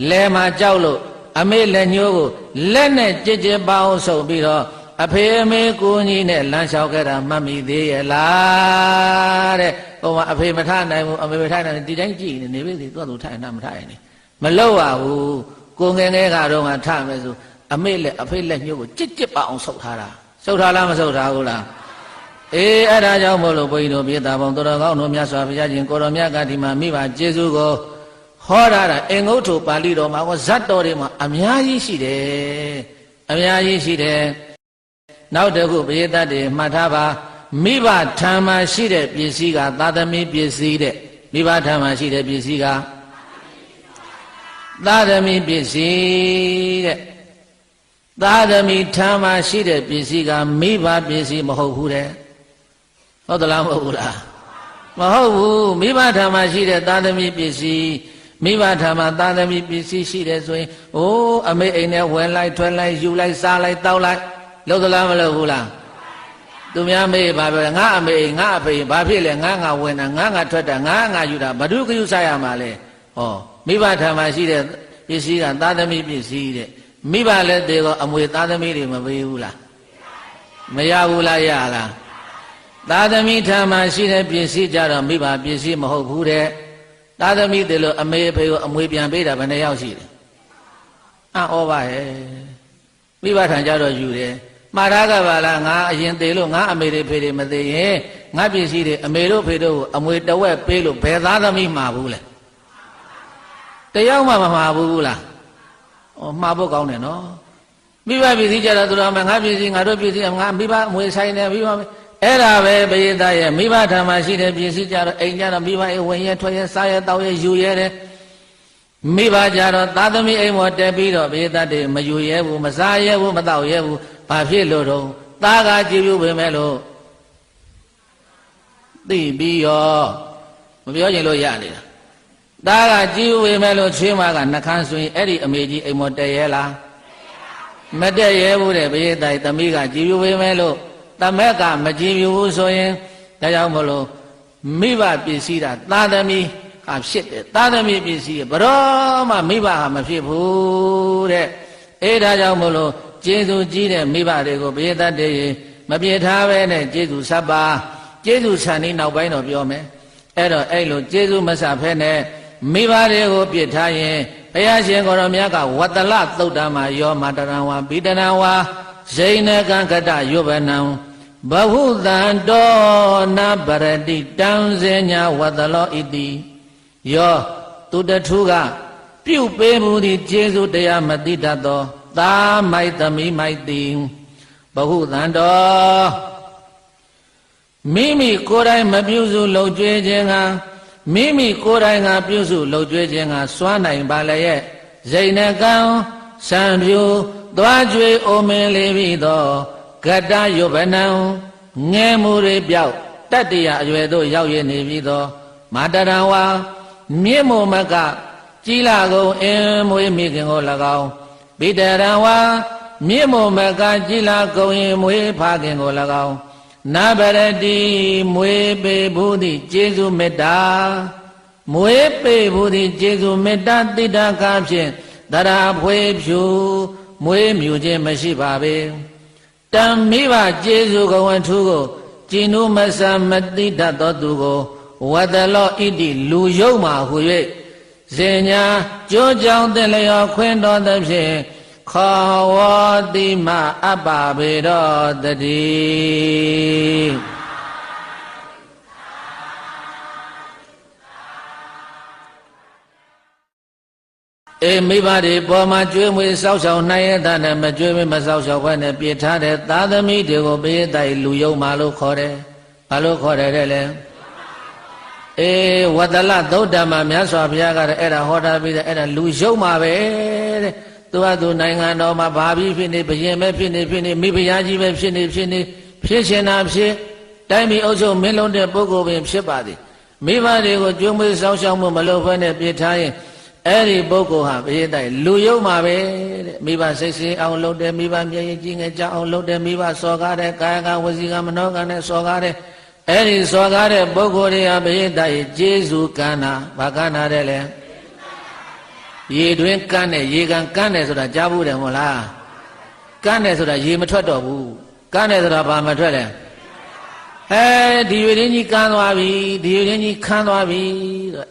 လဲမှာကြောက်လို့အမေလက်ညှိုးကိုလက်နဲ့ကြစ်ပါအောင်ဆုပ်ပြီးတော့အဖေအမေကိုကြီးနဲ့လမ်းလျှောက်ခဲ့တာမှတ်မိသေးရဲ့လားတဲ့ဟိုမှာအဖေမထနိုင်ဘူးအမေမထနိုင်ဒီတိုင်းကြည့်နေပြီသူကသူထိုင်တာမထိုင်နေမလောက်ပါဘူးကိုငယ်ကတော့ငါထမယ်ဆိုအမေလက်အဖေလက်ညှိုးကိုကြစ်ပါအောင်ဆုပ်ထားတာဆုပ်ထားလားမဆုပ်ထားဘူးလားအေးအဲ့ဒါကြောင့်မို့လို့ဘုန်းကြီးတို့ပြေတာပေါင်းတော်တော်ကောင်းတို့မြတ်စွာဘုရားရှင်ကိုတော်မြတ်ကဒီမှာမိဘကျေးဇူးကိုဟ ဟောရတာအင်္ဂုတ္ထုပါဠိတော်မှာဟောဇတ်တော်တွေမှာအများကြီးရှိတယ်အများကြီးရှိတယ်နောက်တစ်ခုပရိသတ်တွေမှတ်ထားပါမိဘထံမှာရှိတဲ့ပစ္စည်းကသာသမီပစ္စည်းတဲ့မိဘထံမှာရှိတဲ့ပစ္စည်းကသာသမီပစ္စည်းတဲ့သာသမီထံမှာရှိတဲ့ပစ္စည်းကမိဘပစ္စည်းမဟုတ်ဘူးတဲ့ဟုတ်သလားမဟုတ်ဘူးလားမဟုတ်ဘူးမိဘထံမှာရှိတဲ့သာသမီပစ္စည်းမိဘထံမှာသာသမီပစ္စည်းရှိတယ်ဆိုရင်အိုးအမေအိမ်နဲ့ဝင်လိုက်ထွက်လိုက်ယူလိုက်စားလိုက်တောက်လိုက်လို့သလားမလို့ဘူးလားသူများမေးဘာပြောလဲငါအမေငါအဖေဘာဖြစ်လဲငါဝင်တာငါထွက်တာငါယူတာဘဒုကယူစားရမှာလဲဟောမိဘထံမှာရှိတဲ့ပစ္စည်းကသာသမီပစ္စည်းတဲ့မိဘလည်းတေကောအမွေသာသမီတွေမပေးဘူးလားမရဘူးလားရလားသာသမီထံမှာရှိတဲ့ပစ္စည်းကြတော့မိဘပစ္စည်းမဟုတ်ဘူးတဲ့သာသမီတေလို့အမေအဖေကိုအမွေပြန်ပေးတာဘယ်နှယောက်ရှိတယ်အံ့ဩပါရဲ့မိဘထံကြတော့ယူတယ်မှားတာကပါလားငါအရင်သေးလို့ငါအမေတွေဖေတွေမသေးရင်ငါပစ္စည်းတွေအမေတို့ဖေတို့ကိုအမွေတဝက်ပေးလို့ဘယ်သားသမီးမှာဘူးလဲတယောက်မှမမှာဘူးလားဩမှာဖို့ကောင်းတယ်နော်မိဘပစ္စည်းကြတော့သူတော်မှာငါပစ္စည်းငါတို့ပစ္စည်းငါမိဘအမွေဆိုင်တယ်မိဘအဲ့ဒါပဲပရိသတ်ရဲ့မိဘထံမှာရှိတဲ့ပစ္စည်းကြတော့အိမ်ကြတော့မိဘရဲ့ဝင်ရဲထွက်ရဲစားရဲတောက်ရဲယူရဲတယ်မိဘကြတော့သာသမီအိမ်ပေါ်တက်ပြီးတော့ပရိသတ်တွေမယူရဲဘူးမစားရဲဘူးမတောက်ရဲဘူးဘာဖြစ်လို့တော့သားကကြည်ပြပေမဲ့လို့သိပြီးရောမပြောချင်လို့ရနေတာသားကကြည်ပေမဲ့လို့ချွေးမကနှခမ်းဆိုရင်အဲ့ဒီအမေကြီးအိမ်ပေါ်တက်ရဲလားမတက်ရဲဘူးတဲ့ပရိသတ်သမီးကကြည်ပြပေမဲ့လို့တမက်ကမကြည်ပြဘူးဆိုရင်ဒါကြောင့်မလို့မိဘပစ္စည်းတာသာသမီဟာဖြစ်တယ်သာသမီပစ္စည်းဘရောမှမိဘဟာမဖြစ်ဘူးတဲ့အဲဒါကြောင့်မလို့ကျေးဇူးကြီးတဲ့မိဘတွေကိုပရိသတ်တွေမပြေထားပဲနဲ့ကျေးဇူးဆက်ပါကျေးဇူးဆန်နေနောက်ပိုင်းတော့ပြောမယ်အဲ့တော့အဲ့လိုကျေးဇူးမဆက်ဖဲနဲ့မိဘတွေကိုပြစ်ထားရင်ဘုရားရှင်ကိုရောမြတ်ကဝတ္တလသုတ်တံမှာယောမတရံဝါပိတရံဝါဇိနကံကတယုဗနံဘဟုတံတောနပရတိတံဇေညာဝတ္တလောဣတိယောသူတထုကပြုတ်ပေးမှုသည်ကျေးဇူးတရားမသိတတ်သောသာမိုက်သမီးမိုက်သည်ဘဟုတံတောမိမိကိုယ်တိုင်မပြုစုလှုပ်ကြွေးခြင်းကမိမိကိုယ်တိုင်ကပြုစုလှုပ်ကြွေးခြင်းကစွမ်းနိုင်ပါလျက်ဇိနကံစံပြူသွားကြွေးအိုမင်းလေးပြီးသောကတယုဗနံငဲမှုတွေပြောက်တတ္တရာအရွယ်သို့ရောက်ရနေပြီးသောမာတရံဝါမြင့်မို့မကကြီးလာကုန်အင်းမွေးမိခင်ကို၎င်းဗိတရံဝါမြင့်မို့မကကြီးလာကုန်ရင်မွေးဖခင်ကို၎င်းနာဘရတိမွေးပေဘူးသည့်ကျေးဇူးမေတ္တာမွေးပေဘူးသည့်ကျေးဇူးမေတ္တာတိတ္တကားဖြင့်တရာဖွေဖြူမွေးမြူခြင်းမရှိပါပေတံမိဘကျေးဇူးကောင်းထူးကိုကျင်နုမဆာမတိတတ်သောသူကိုဝတ္တလောဣတိလူယုံမှဟူ၍ဇေညာကြိုးကြောင်တဲ့လျော်ခွင့်တော်သဖြင့်ခောဝတိမအပ္ပဘေရောတတိအေမိဘတွေပေါ်မှာကျွေးမွေးစောက်ရှောက်နိုင်ရတဲ့နဲ့မကျွေးမစောက်ရှောက်ဘဲနဲ့ပြစ်ထားတဲ့သာသမီတွေကိုပေးတဲ့လူယုံမှလို့ခေါ်တယ်။ဘာလို့ခေါ်တယ်လဲ။အေဝတ္တလသုတ်တံမှာမြတ်စွာဘုရားကလည်းအဲ့ဒါဟောတာပြီးတယ်အဲ့ဒါလူယုံမှာပဲတဲ့။သူကသူနိုင်ငံတော်မှာဘာပြီးဖြစ်နေဘယင်ပဲဖြစ်နေမိဖုရားကြီးပဲဖြစ်နေဖြစ်ရှင်တာဖြစ်တိုင်းပြည်အုပ်ချုပ်မင်းလုံးတဲ့ပုဂ္ဂိုလ်ပင်ဖြစ်ပါသည်။မိဘတွေကိုကျွေးမွေးစောက်ရှောက်မှုမလုပ်ဘဲနဲ့ပြစ်ထားရင်အဲ့ဒီပုဂ္ဂိုလ်ဟာဘုရားတိုင်လူယုံမှာပဲတဲ့မိဘစိတ်ဆင်းအောင်လုပ်တယ်မိဘမျက်ရည်ကြီးငယ်ကြအောင်လုပ်တယ်မိဘစော်ကားတဲ့ကာယကဝစီကမနောကနဲ့စော်ကားတဲ့အဲ့ဒီစော်ကားတဲ့ပုဂ္ဂိုလ်တွေဟာဘုရားတိုင်ကျေးဇူးကမ်းတာဘာကမ်းတာတဲ့လဲရေတွင်ကမ်းတယ်ရေကန်ကမ်းတယ်ဆိုတာကြားဘူးတယ်မဟုတ်လားကမ်းတယ်ဆိုတာရေမထွက်တော့ဘူးကမ်းတယ်ဆိုတာဘာမထွက်လဲဒီရွေရင်းကြီးကမ်းသွားပြီဒီရွေရင်းကြီးခမ်းသွားပြီ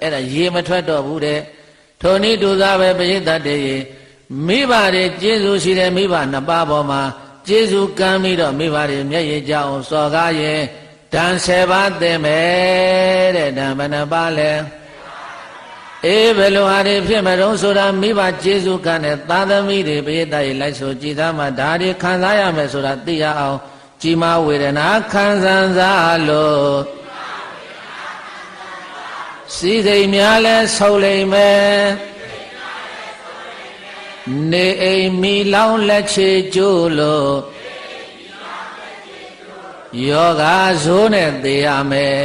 အဲ့ဒါရေမထွက်တော့ဘူးတဲ့ထိုနည်းတူသာပဲပရိသတ်တွေမိဘတွေကျေးဇူးရှိတဲ့မိဘနှစ်ပါးပေါ်မှာကျေးဇူးကမ်းပြီးတော့မိဘတွေမျက်ရည်ကြအောင်စော်ကားရင် ဓာန်10ပါးသင်မယ်တဲ့ဓာန်ဘယ်နှပါလဲ ဘယ်လိုဟာတွေဖြစ်မလို့ဆိုတာမိဘကျေးဇူးကနဲ့သာသမီတွေပိဋကရဲ့လိုက်ဆိုကြည်သားမှာဒါတွေခံစားရမယ်ဆိုတာသိရအောင်ကြီးမားဝေဒနာခံစားလို့စီစိမ်များလဲဆုပ်လိမ့်မယ်နေအိမ်မီလောင်လက်ချေကျိုးလို့ယောဂဇိုးနဲ့သိရမယ်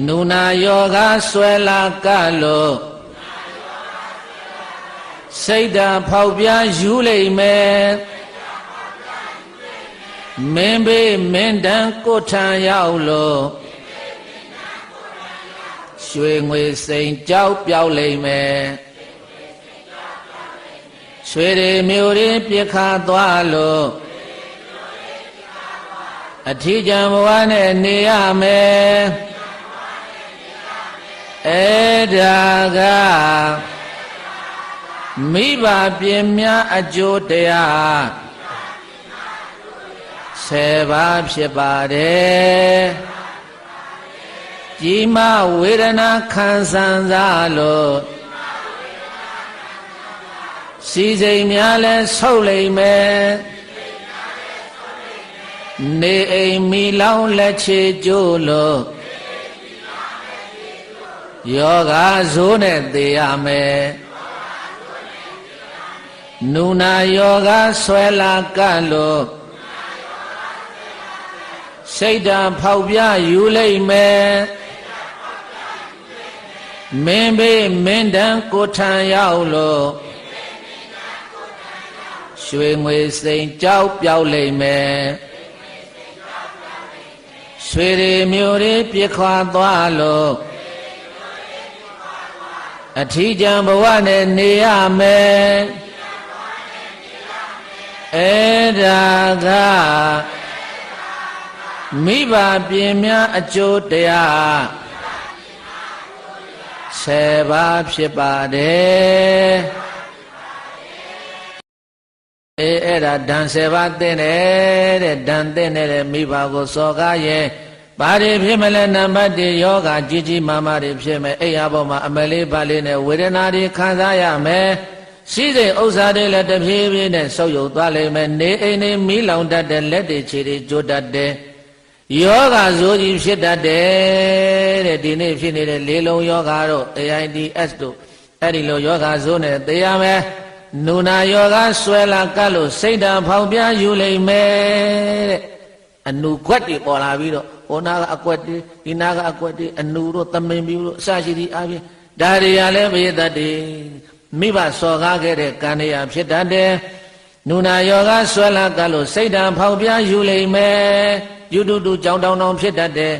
နုနာယောဂဆွဲလာကလို့စိတ်ဓာတ်ဖောက်ပြားယူလိမ့်မယ်မင်းဘေးမင်းတန်ကိုထံရောက်လို့ရွှေငွေစိန်ကြောက်ပြောက်လိမ့်မယ်ရွှေတွေမျိုးတွေပြခါသွားလို့အထီးကျန်ဘဝနဲ့နေရမယ်အဲ့ဒါကမိဘပြင်များအကျိုးတရား10ပါးဖြစ်ပါတယ်ကြီးမားဝေဒနာခံစားလို့စီစိမ်များလဲဆုပ်လိမ့်မယ်နေအိမ်မီလောင်လက်ချေကျိုးလို့ယောဂဇိုးနဲ့သိရမယ်နုနာယောဂဆွဲလာကလို့စိတ်ဓာတ်ဖောက်ပြယူလိမ့်မယ်မင်းဘေးမင်းတန်ကိုထံရောက်လို့ရွှေငွေစိန်ကြောက်ပြောက်လိမ့်မယ်ရွှေတွေမျိုးတွေပြခွာသွားလို့အထီးကျန်ဘဝနဲ့နေရမယ်အဲ့ဒါကမိဘပြင်များအကျိုးတရား10ပါးဖြစ်ပါတယ်အဲ့ဒါဓာန်10ပါးသိတဲ့ဓာန်သိတဲ့မိဘကိုစော်ကားရဲ့ဘာတွေဖြစ်မလဲနံပါတ်1ယောဂကြီးကြီးမားမားတွေဖြစ်မယ်အိယာပေါ်မှာအမလေးပါလေးနဲ့ဝေဒနာတွေခံစားရမယ်ရှိစိမ်ဥစ္စာတွေလည်းတဖြည်းဖြည်းနဲ့ဆုပ်ယုပ်သွားလိမ့်မယ်နေအိမ်တွေမီးလောင်တတ်တဲ့လက်တွေခြေတွေကျိုးတတ်တဲ့ယောဂဇိုးကြီးဖြစ်တတ်တယ်တဲ့ဒီနေ့ဖြစ်နေတဲ့လေးလုံးယောဂတို့ AIDS တို့အဲ့ဒီလိုယောဂဇိုးနဲ့သိရမယ်နုနာယောဂဆွဲလာကလို့စိတ်ဓာတ်ဖောက်ပြားယူလိမ့်မယ်တဲ့အနုခွက်တွေပေါ်လာပြီးတော့ဟိုနာကအကွက်တွေဒီနာကအကွက်တွေအနုတို့သမင်ပြူတို့အစရှိသည့်အပြင်ဒါတွေကလည်းဘေးသက်တွေမိဘစော်ကားခဲ့တဲ့ကံတရားဖြစ်တတ်တယ်နုနာယောဂဆွဲလာကလို့စိတ်ဓာတ်ဖောက်ပြားယူလိမ့်မယ်ယူတူတူကြောင်တောင်တောင်ဖြစ်တတ်တယ်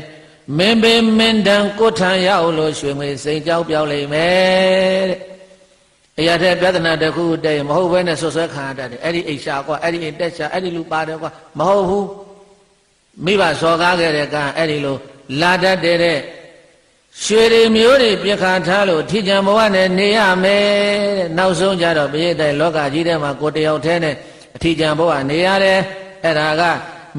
မင်းဘေးမင်းတန်ကိုထံရောက်လို့ရွှေငွေစိန်ကြောက်ပြောက်လိမ့်မယ်တဲ့အရာတဲ့ပြဿနာတစ်ခုတည်းမဟုတ်ဘဲနဲ့ဆွဆွဲခံရတတ်တယ်အဲ့ဒီအိရှာကွာအဲ့ဒီအိတက်ရှာအဲ့ဒီလူပါတယ်ကွာမဟုတ်ဘူးမိဘစော်ကားခဲ့တဲ့ကံအဲ့ဒီလိုလာတတ်တဲ့ရွှေတွေမျိုးတွေပြခါထားလို့ထီကြံဘဝနဲ့နေရမယ်တဲ့နောက်ဆုံးကြတော့ပိဋကလောကကြီးထဲမှာကိုတယောက်တည်းနဲ့အထီကြံဘဝနေရတယ်အဲ့ဒါက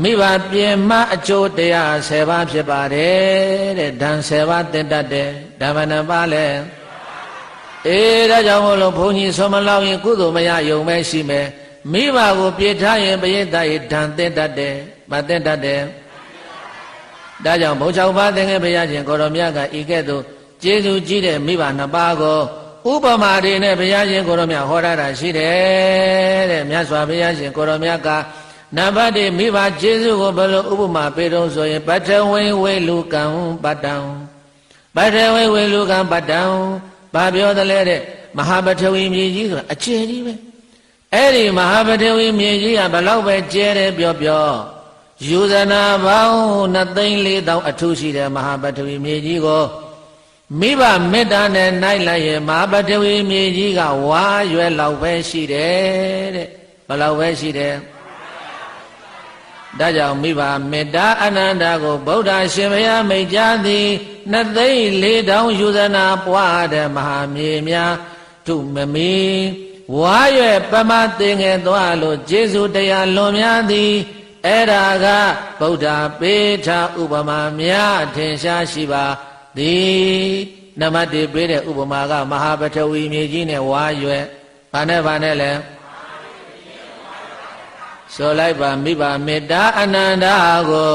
မိဘပြင်မအကျိုးတရား10ပါးဖြစ်ပါတယ်တဲ့ဓာန်10ပါးတင်တတ်တယ်ဓမ္မနပါလဲဒါကြောင့်မို့လို့ဘုန်းကြီးဆုံးမလောက်ရင်ကုသိုလ်မရယုံမဲရှိမယ်မိဘကိုပြေထားရင်ပိဋကရဲ့ဓာန်တင်တတ်တယ်မတင်တတ်တယ်ဒါကြောင့်ဘုရားဘာသင်္ကေဘုရားရှင်ကိုရောမြတ်ကဤကဲ့သို့ကျေးဇူးကြီးတဲ့မိဘနှစ်ပါးကိုဥပမာတွေနဲ့ဘုရားရှင်ကိုရောမြတ်ဟောတာရှိတယ်တဲ့မြတ်စွာဘုရားရှင်ကိုရောမြတ်ကနံပါတ်1မိဘကျေးဇူးကိုဘယ်လိုဥပမာပေးတော့ဆိုရင်ပထဝီဝေလူကံပတ္တံပထဝီဝေလူကံပတ္တံဘာပြောသလဲတဲ့မဟာပထဝီမြေကြီးဆိုတာအကျယ်ကြီးပဲအဲ့ဒီမဟာပထဝီမြေကြီးကဘယ်လောက်ပဲကျယ်တယ်ပြောယူဇနာပေါင်း2,400,000အထူးရှိတဲ့မဟာပထဝီမြေကြီးကိုမိဘမေတ္တာနဲ့နိုင်လိုက်ရင်မဟာပထဝီမြေကြီးကဝါရွယ်လောက်ပဲရှိတယ်တဲ့ဘယ်လောက်ပဲရှိတယ်ဒါကြောင့်မိဘမေတ္တာအနန္တကိုဗုဒ္ဓရှင်ဘုရားမိန့်ကြားသည်2,400,000ယူဇနာပွားတဲ့မဟာမြေများထုမမီဝါရွယ်ပမသိငယ်သွားလို့ကျေးဇူးတရားလွန်များသည်အဲ့ဒါကဗုဒ္ဓပေထဥပမာများထင်ရှားရှိပါသည် နမတိပေးတဲ့ဥပမာကမဟာပထဝီမြေကြီးနဲ့ဝါရွယ်ဘာနဲ့လဲဆိုလိုက်ပါမိဘမေတ္တာအနန္တကို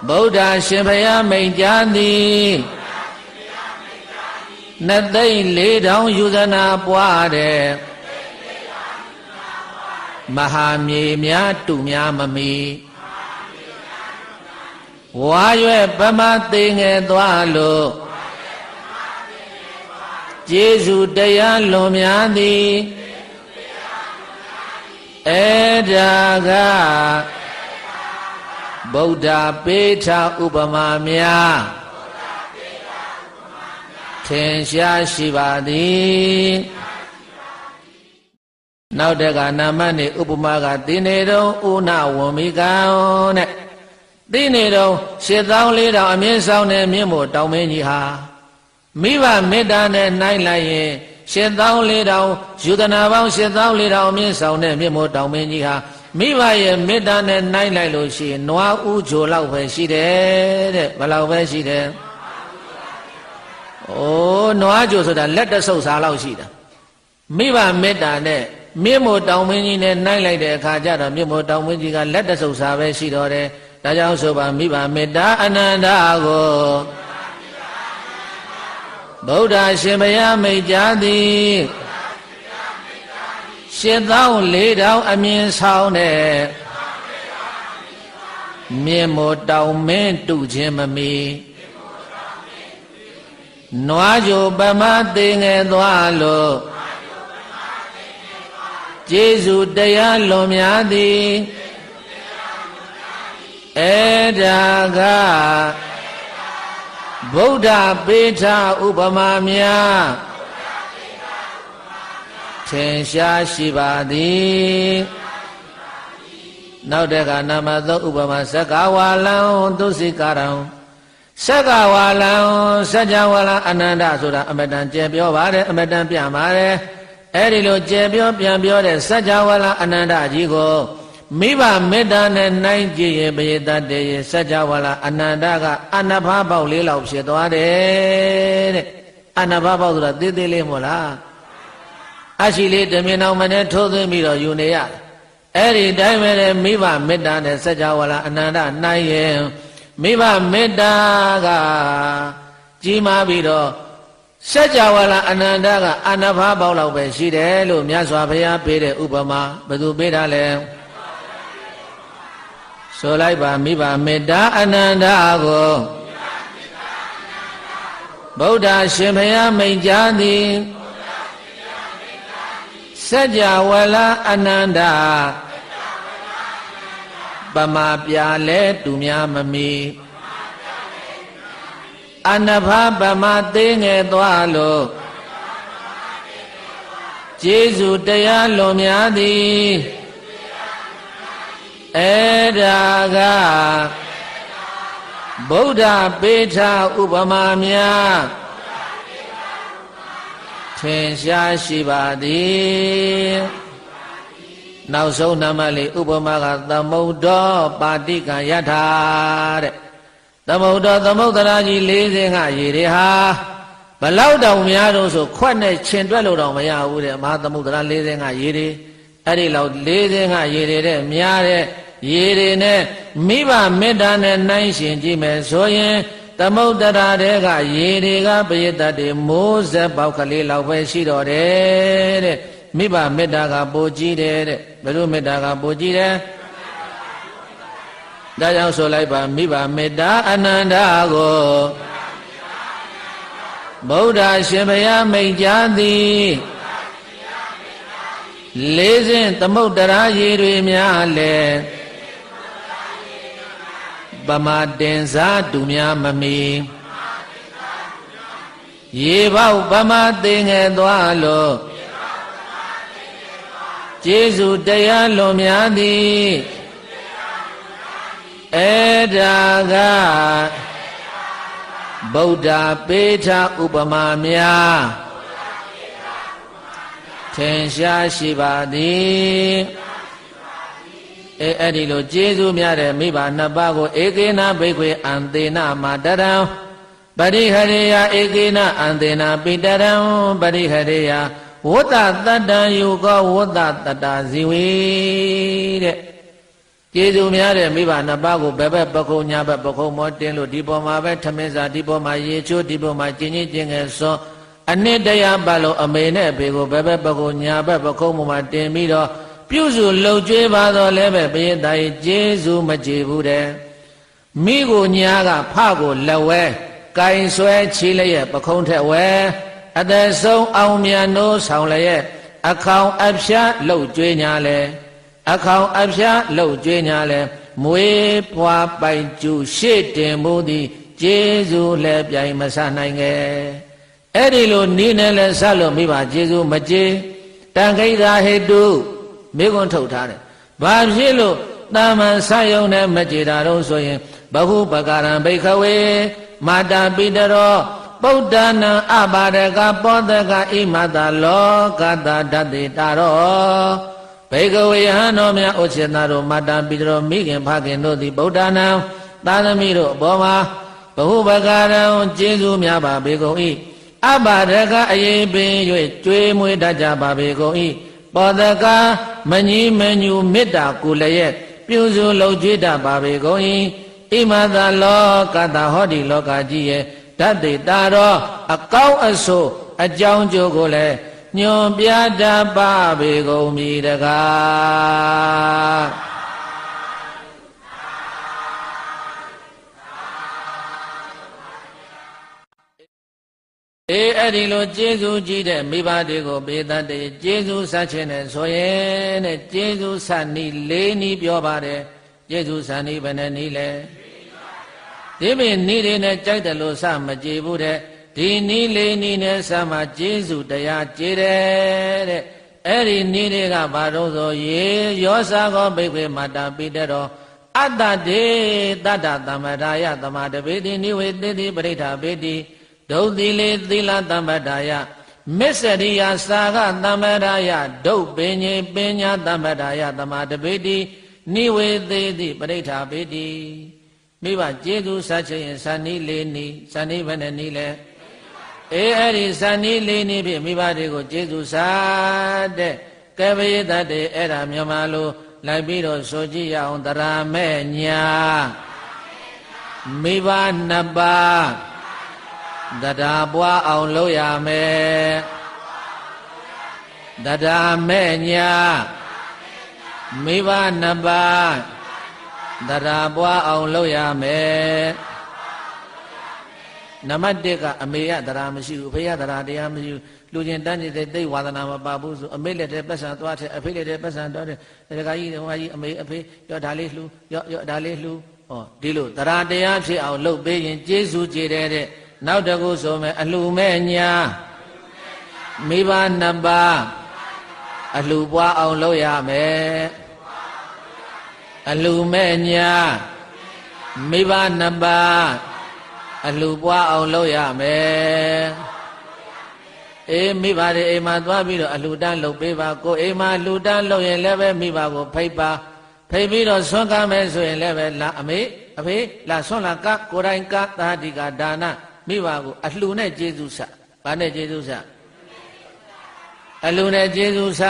ဗုဒ္ဓရှင်ဘုရားမိန့်ကြားသည်2,400ယူဇနာပွားတဲ့မဟာမြေများတူများမမီဝါရွယ်ပမသိငယ်သွားလို့ကျေးဇူးတရားလွန်များသည်အဲ့ဒါကဗုဒ္ဓပေထဥပမာများထင်ရှားရှိပါသည်နောက်တကနာမနေဥပမာကတိနေတော်ဥနာဝံမိကံတဲ့တိနေတော်84,000အမြင့်ဆောင်တဲ့မြင့်မို့တောင်မင်းကြီးဟာမိဘမေတ္တာနဲ့နိုင်လိုက်ရင်84,000ယူသနာပေါင်း84,000အမြင့်ဆောင်တဲ့မြင့်မို့တောင်မင်းကြီးဟာမိဘရဲ့မေတ္တာနဲ့နိုင်လိုက်လို့ရှိရင်နွားဥချိုလောက်ပဲရှိတယ်တဲ့ဘယ်လောက်ပဲရှိတယ်အိုးနွားချိုဆိုတာလက်တဆုပ်စားလောက်ရှိတာမိဘမေတ္တာနဲ့မြင့်မို့တောင်မင်းကြီးနဲ့နိုင်လိုက်တဲ့အခါကျတော့မြင့်မို့တောင်မင်းကြီးကလက်တဆုပ်စားပဲရှိတော့တယ်ဒါကြောင့်ဆိုပါမိဘမေတ္တာအနန္တကိုဗုဒ္ဓရှင်ဘုရားမိန့်ကြားသည်84,000အမြင့်ဆောင်တဲ့မြင့်မို့တောင်မင်းတူခြင်းမမီနွားကြိုပမသိငယ်သွားလို့ကျေးဇူးတရားလွန်များသည်အဲ့ဒါကဗုဒ္ဓပေထဥပမာများထင်ရှားရှိပါသည်နောက်တကနာမသောဥပမာသက္ကဝါလံသုစိကာရံသက္ကဝါလံစัจ java လံအနန္တဆိုတာအမတန်ကျယ်ပြောပါတယ်အမတန်ပြန်ပါတယ်အဲ့ဒီလိုကျယ်ပြောပြန်ပြောတဲ့စัจ java လံအနန္တကြီးကိုမိဘမေတ္တာနဲ့နိုင်ကြည်ရင်ပရိသတ်တေစัจ java လံအနန္တကအနဖပေါက်လေးလောက်ဖြစ်သွားတယ်တဲ့အနဖပေါက်ဆိုတာသေးသေးလေးမို့လားအရှိလေးတမင်အောင်မနဲ့ထိုးသွင်းပြီးတော့ယူနေရအဲ့ဒီတိုင်းပဲမိဘမေတ္တာနဲ့စัจ java လံအနန္တနိုင်ရင်မိဘမေတ္တာကကြီးမားပြီးတော့စัจ java လံအနန္တကအနဖပေါက်လောက်ပဲရှိတယ်လို့မြတ်စွာဘုရားပေးတဲ့ဥပမာဘယ်သူပေးတာလဲဆိုလိုက်ပါမိဘမေတ္တာအနန္တကိုဗုဒ္ဓရှင်ဘုရားမိန့်ကြားသည်စัจ java လံအနန္တပမာပြလဲတူများမမီအနဖပမာသေးငယ်သွားလို့ကျေးဇူးတရားလွန်များသည်အဲ့ဒါကဗုဒ္ဓပေထဥပမာများထင်ရှားရှိပါသည်နောက်ဆုံးနာမလေးဥပမာကသမုဒ္ဒောပါတိကယထာတဲ့သမုဒ္ဒောသမုဒ္ဒရာကြီး45ရေတွေဟာဘလောက်တောင်များတော့ဆိုခွက်နဲ့ခြင်တွက်လို့တော့မရဘူးတဲ့မဟာသမုဒ္ဒရာ45ရေတွေအဲ့ဒီလောက်45ရေတွေတဲ့များတဲ့ရေတွေနဲ့မိဘမေတ္တာနဲ့နိုင်ရှင်ကြည့်မယ်ဆိုရင်သမုဒ္ဒရာတွေကရေတွေကပရိသတ်တွေမိုးဆက်ပေါက်ကလေးလောက်ပဲရှိတော့တယ်တဲ့မိဘမေတ္တာကပိုကြီးတယ်တဲ့ဘယ်လိုမေတ္တာကပိုကြီးတယ်ဒါကြောင့်ဆိုလိုက်ပါမိဘမေတ္တာအနန္တကိုဗုဒ္ဓရှင်ဘုရားမိန့်ကြားသည်လေးစဉ်သမုဒ္ဒရာရေတွေများလဲပမာတင်စားတူများမမီရေပေါက်ပမာသိငယ်သွားလို့ကျေးဇူးတရားလွန်များသည်အဲ့ဒါကဗုဒ္ဓပေထဥပမာများထင်ရှားရှိပါသည်အဲ့ဒီလိုကျေးဇူးများတဲ့မိဘနှစ်ပါးကိုဧကေနဘိက္ခွေအံသေနမာတရံ ပရိဟရေယဧကေနအန္တေနပိတရံပရိဟရေယဝတ္တတတ္တယုကောဝတ္တတတ္တဇီဝေတဲ့ကျေးဇူးများတဲ့မိဘနှစ်ပါးကိုဘယ်ဘက်ပခုံးညာဘက်ပခုံးမောတင်းလို့ဒီပေါ်မှာပဲထမင်းစာဒီပေါ်မှာရေချိုးဒီပေါ်မှာကျင်းချင်းကျင်းငယ်စောအနှစ်တရာပတ်လုံးအမေနဲ့အဖေကိုဘယ်ဘက်ပခုံးညာဘက်ပခုံးမှာတင်ပြီးတော့ပြုစုလှုပ်ကြွေးပါတော့လည်းပဲဘုရင်သားကြီးကျေးဇူးမကြည်ဘူးတဲ့မိကိုညာကဖကိုလက်ဝဲကင်ဆွဲချီလျက်ပခုံးထက်ဝဲအသက်ဆုံးအောင်မြန်နိုးဆောင်လျက်အခေါင်အဖျားလှုပ်ကြွေးညာလဲအခေါင်အဖျားလှုပ်ကြွေးညာလဲမွေးဖွာပိုင်ကျူရှေ့တင်မှုသည်ကျေးဇူးလည်းပြိုင်မဆနိုင်ခဲ့အဲ့ဒီလိုနီးနဲ့လဲဆက်လို့မိဘကျေးဇူးမကြည်တန်ခိတာဟေတုမိကွန်းထုတ်ထားတယ်ဘာဖြစ်လို့တာမန်ဆက်ယုံနဲ့မကြည်တာတော့ဆိုရင်ဘဟုပကာရံဘိခဝေမာတာပိတရောဗုဒ္ဓနာအဘာဒကပောဒကဣမတလောကတာဓတ္တိတာရောဘေကဝေယဟန်တော်များဥစ္စေနာတို့မာတာပိတရောမိခင်ဖခင်တို့သည်ဗုဒ္ဓနာသာသမီတို့အပေါ်မှာဘဟုပကာရံကျေးဇူးများပါဘေကုန်၏အဘာဒကအရေးပင်၍ကျွေးမွေးတတ်ကြပါဘေကုန်၏ပောဒကမညီမညူမေတ္တာကုလရဲ့ပြုစုလှုပ်ကြွေးတတ်ပါဘေကုန်၏ဣမတလောကတာဟောဒီလောကကြီးရဲ့ဓတ္တိတာရောအကောင်းအဆိုးအကြောင်းကျိုးကိုလည်းညွန်ပြတတ်ပါပေကုန်မည်တကားအဲ့ဒီလိုကျေးဇူးကြီးတဲ့မိဘတွေကိုပေးတတ်တယ်ကျေးဇူးဆက်ခြင်းနဲ့ဆိုရင်တဲ့ကျေးဇူးဆက်နည်း၄နည်းပြောပါတယ်ကျေးဇူးဆက်နည်းဘယ်နဲ့နည်းလဲဒီပင်နီးတွေနဲ့ကြိုက်တယ်လို့စမကြည်ဘူးတဲ့ဒီနီးလေးနီးနဲ့စမှကျေးဇူးတရားကြည်တယ်တဲ့အဲ့ဒီနီးတွေကဘာလို့ဆိုရေရောစာကောဘိက္ခေမတာပိတရောအတ္တတေတတ္တသမ္ပဒါယသမာတပေတိနိဝေတိတိပရိဋ္ဌာပေတိဒုသီလေသီလသမ္ပဒါယမစ္စရိယသာကသမ္ပဒါယဒုပင်ညေပညာသမ္ပဒါယသမာတပေတိနိဝေတိတိပရိဋ္ဌာပေတိမိဘကျေးဇူးဆက်ချင်ရင်ဇန်နီးလေးနီးဇန်နီးဘယ်နဲ့နီးလဲအဲ့ဒီဇန်နီးလေးနီးဖြင့်မိဘတွေကိုကျေးဇူးဆက်တဲ့ကဲပရိသတ်တွေအဲ့ဒါမြန်မာလိုလိုက်ပြီးတော့ဆိုကြည့်ရအောင်တရာမဲ့ညာမိဘနှစ်ပါးတရားပွားအောင်လုပ်ရမယ်တရားမဲ့ညာမိဘနှစ်ပါးတရားပွားအောင်လုပ်ရမယ်နံပါတ်1ကအမေရတရားမရှိဘူးအဖေရတရားတရားမရှိဘူးလူချင်းတန်းနေတဲ့သိဝါဒနာမပါဘူးဆိုအမေလက်ထဲပတ်စံသွားတဲ့အဖေလက်ထဲပတ်စံသွားတဲ့ဒကာကြီးဟိုကြီးအမေအဖေရောဒါလေးလှူရောဒါလေးလှူဟောဒီလိုတရားတရားဖြစ်အောင်လုပ်ပေးရင်ကျေးဇူးကြည်တဲ့နောက်တကူဆိုမယ်အလှမဲ့ညာမိဘနှစ်ပါးအလှပွားအောင်လုပ်ရမယ်အလှမဲ့ညာမိဘနှစ်ပါးအလှပွားအောင်လုပ်ရမယ်မိဘတွေအိမ်မှာသွားပြီးတော့အလှတန်းလုပ်ပေးပါကိုအိမ်မှာလှူတန်းလုပ်ရင်လည်းပဲမိဘကိုဖိတ်ပါဖိတ်ပြီးတော့ဆွမ်းကားမယ်ဆိုရင်လည်းပဲလာအမေအဖေလာဆွမ်းလာကကိုယ်တိုင်ကသာတိကဒါနမိဘကိုအလှနဲ့ကျေးဇူးဆဘာနဲ့ကျေးဇူးဆအလှနဲ့ကျေးဇူးဆ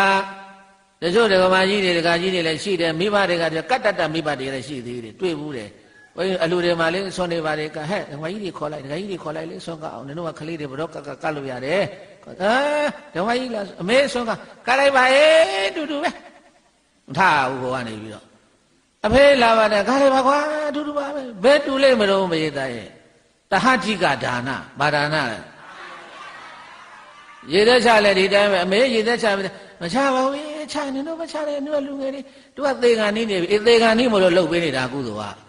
တချို့ဒကာမကြီးတွေဒကာကြီးတွေလည်းရှိတယ်မိဘတွေကကတ်တတ်မိဘတွေလည်းရှိသေးတယ်တွေ့ဘူးတယ်ဘယ်အလှတွေမှာလေးဆွမ်းနေပါလေကဟဲ့ဒကာကြီးတွေခေါ်လိုက်ဒကာကြီးတွေခေါ်လိုက်လေဆွမ်းကအောင်နင်တို့ကကလေးတွေဘတော့ကလို့ရတယ်ဒကာကြီးလားအမေဆွမ်းကလိုက်ပါတူတူပဲမထားဘူးဘောကနေပြီးတော့အဖေလာပါတယ်ကလိုက်ပါကွာတူတူပါပဲဘယ်တူလိမ့်မလို့မရတဲ့ရဲ့တဟတိကဒါနဘာဒါနလဲရေသက်ချလည်းဒီတိုင်းပဲအမေရေသက်ချမချပါဘူးချနေတော့မချတယ်တို့လူငယ်တွေတို့ကသေခံနေပြီသေခံနေမလို့လှုပ်ပေးနေတာကုသိုလ်က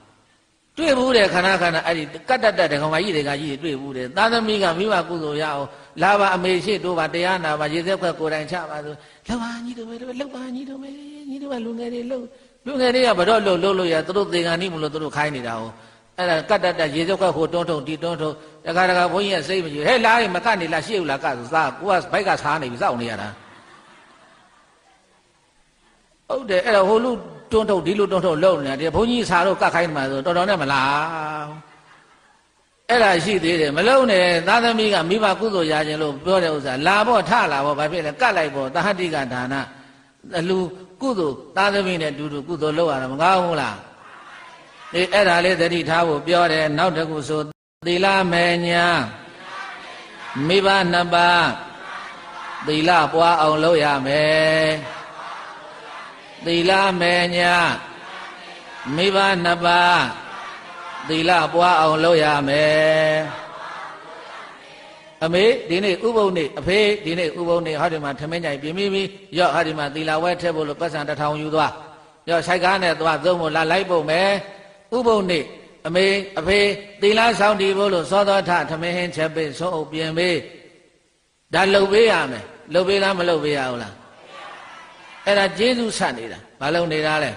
တွေ့ဘူးတယ်ခဏခဏအဲ့ဒီကတ်တတ်တဲ့ကောင်မကြီးတွေကကြီးတွေ့ဘူးတယ်သားသမီးကမိဘကုသိုလ်ရအောင်လာပါအမေရှိတို့ပါတရားနာပါရေသက်ခွက်ကိုယ်တိုင်ချပါဆိုလှုပ်ပါညီတို့ပဲလှုပ်ပါညီတို့ပဲညီတို့ကလူငယ်တွေလှုပ်လူငယ်တွေကဘတော့လှုပ်လို့ရသူတို့သေခံနေမလို့သူတို့ခိုင်းနေတာဟုတ်အဲ့ဒါကတ်တတ်ရေသက်ခွက်ဟိုတွန်းထုံဒီတွန်းထုံတခါတခါဘုန်းကြီးကစိတ်မကြည့်ဟဲ့လာရင်မကနေလာရှေ့ဦးလာကစားကိုကဘိုက်ကစားနေပြီစောင့်နေရတာဟုတ်တယ်အဲ့တော့ဟိုလူတွန်းထုံဒီလူတွန်းထုံလှုပ်နေတာဒီဘုန်းကြီးစားတော့ကတ်ခိုင်းမှာဆိုတော်တော်နဲ့မလား အဲ့ဒါရှိသေးတယ်မလုံးနဲ့သာသမီကမိဘကုသိုလ်ရခြင်းလို့ပြောတဲ့ဥစ္စာလာဖို့ထလာဖို့ဘာဖြစ်လဲကတ်လိုက်ဖို့သဟတိကဒါနအလူကုသိုလ်သာသမီနဲ့အတူတူကုသိုလ်လုပ်ရတာမကောင်းဘူးလားအေးအဲ့ဒါလေးသတိထားဖို့ပြောတယ်နောက်တစ်ခုဆိုသီလမေညာမိဘနှစ်ပါးသီလပွားအောင်လုပ်ရမယ်သီလမေညာမိဘနှစ်ပါးသီလပွားအောင်လုပ်ရမယ်အမေဒီနေ့ဥပုံနေ့အဖေဒီနေ့ဥပုံနေ့ဟောဒီမှာထမင်းကြိုင်ပြင်ပြီးရော့ဟောဒီမှာသီလဝဲထည့်ဖို့လို့ပတ်စံ1000ယူသွားရော့ဆိုင်ကားနဲ့သွားသုံးဖို့လာလိုက်ဖို့မယ်ဥပုံနေ့အမေအဖေသီလဆောင်တည်ဖို့လို့စောသောထထမင်းဟင်းချက်ပေးဆုံးအုပ်ပြင်ပေးဒါလုပ်ပေးရမယ်လုပ်ပေးလားမလုပ်ပေးရဘူးလားအဲ့ဒါကျေးဇူးဆနေတာမလုပ်နေတာလဲ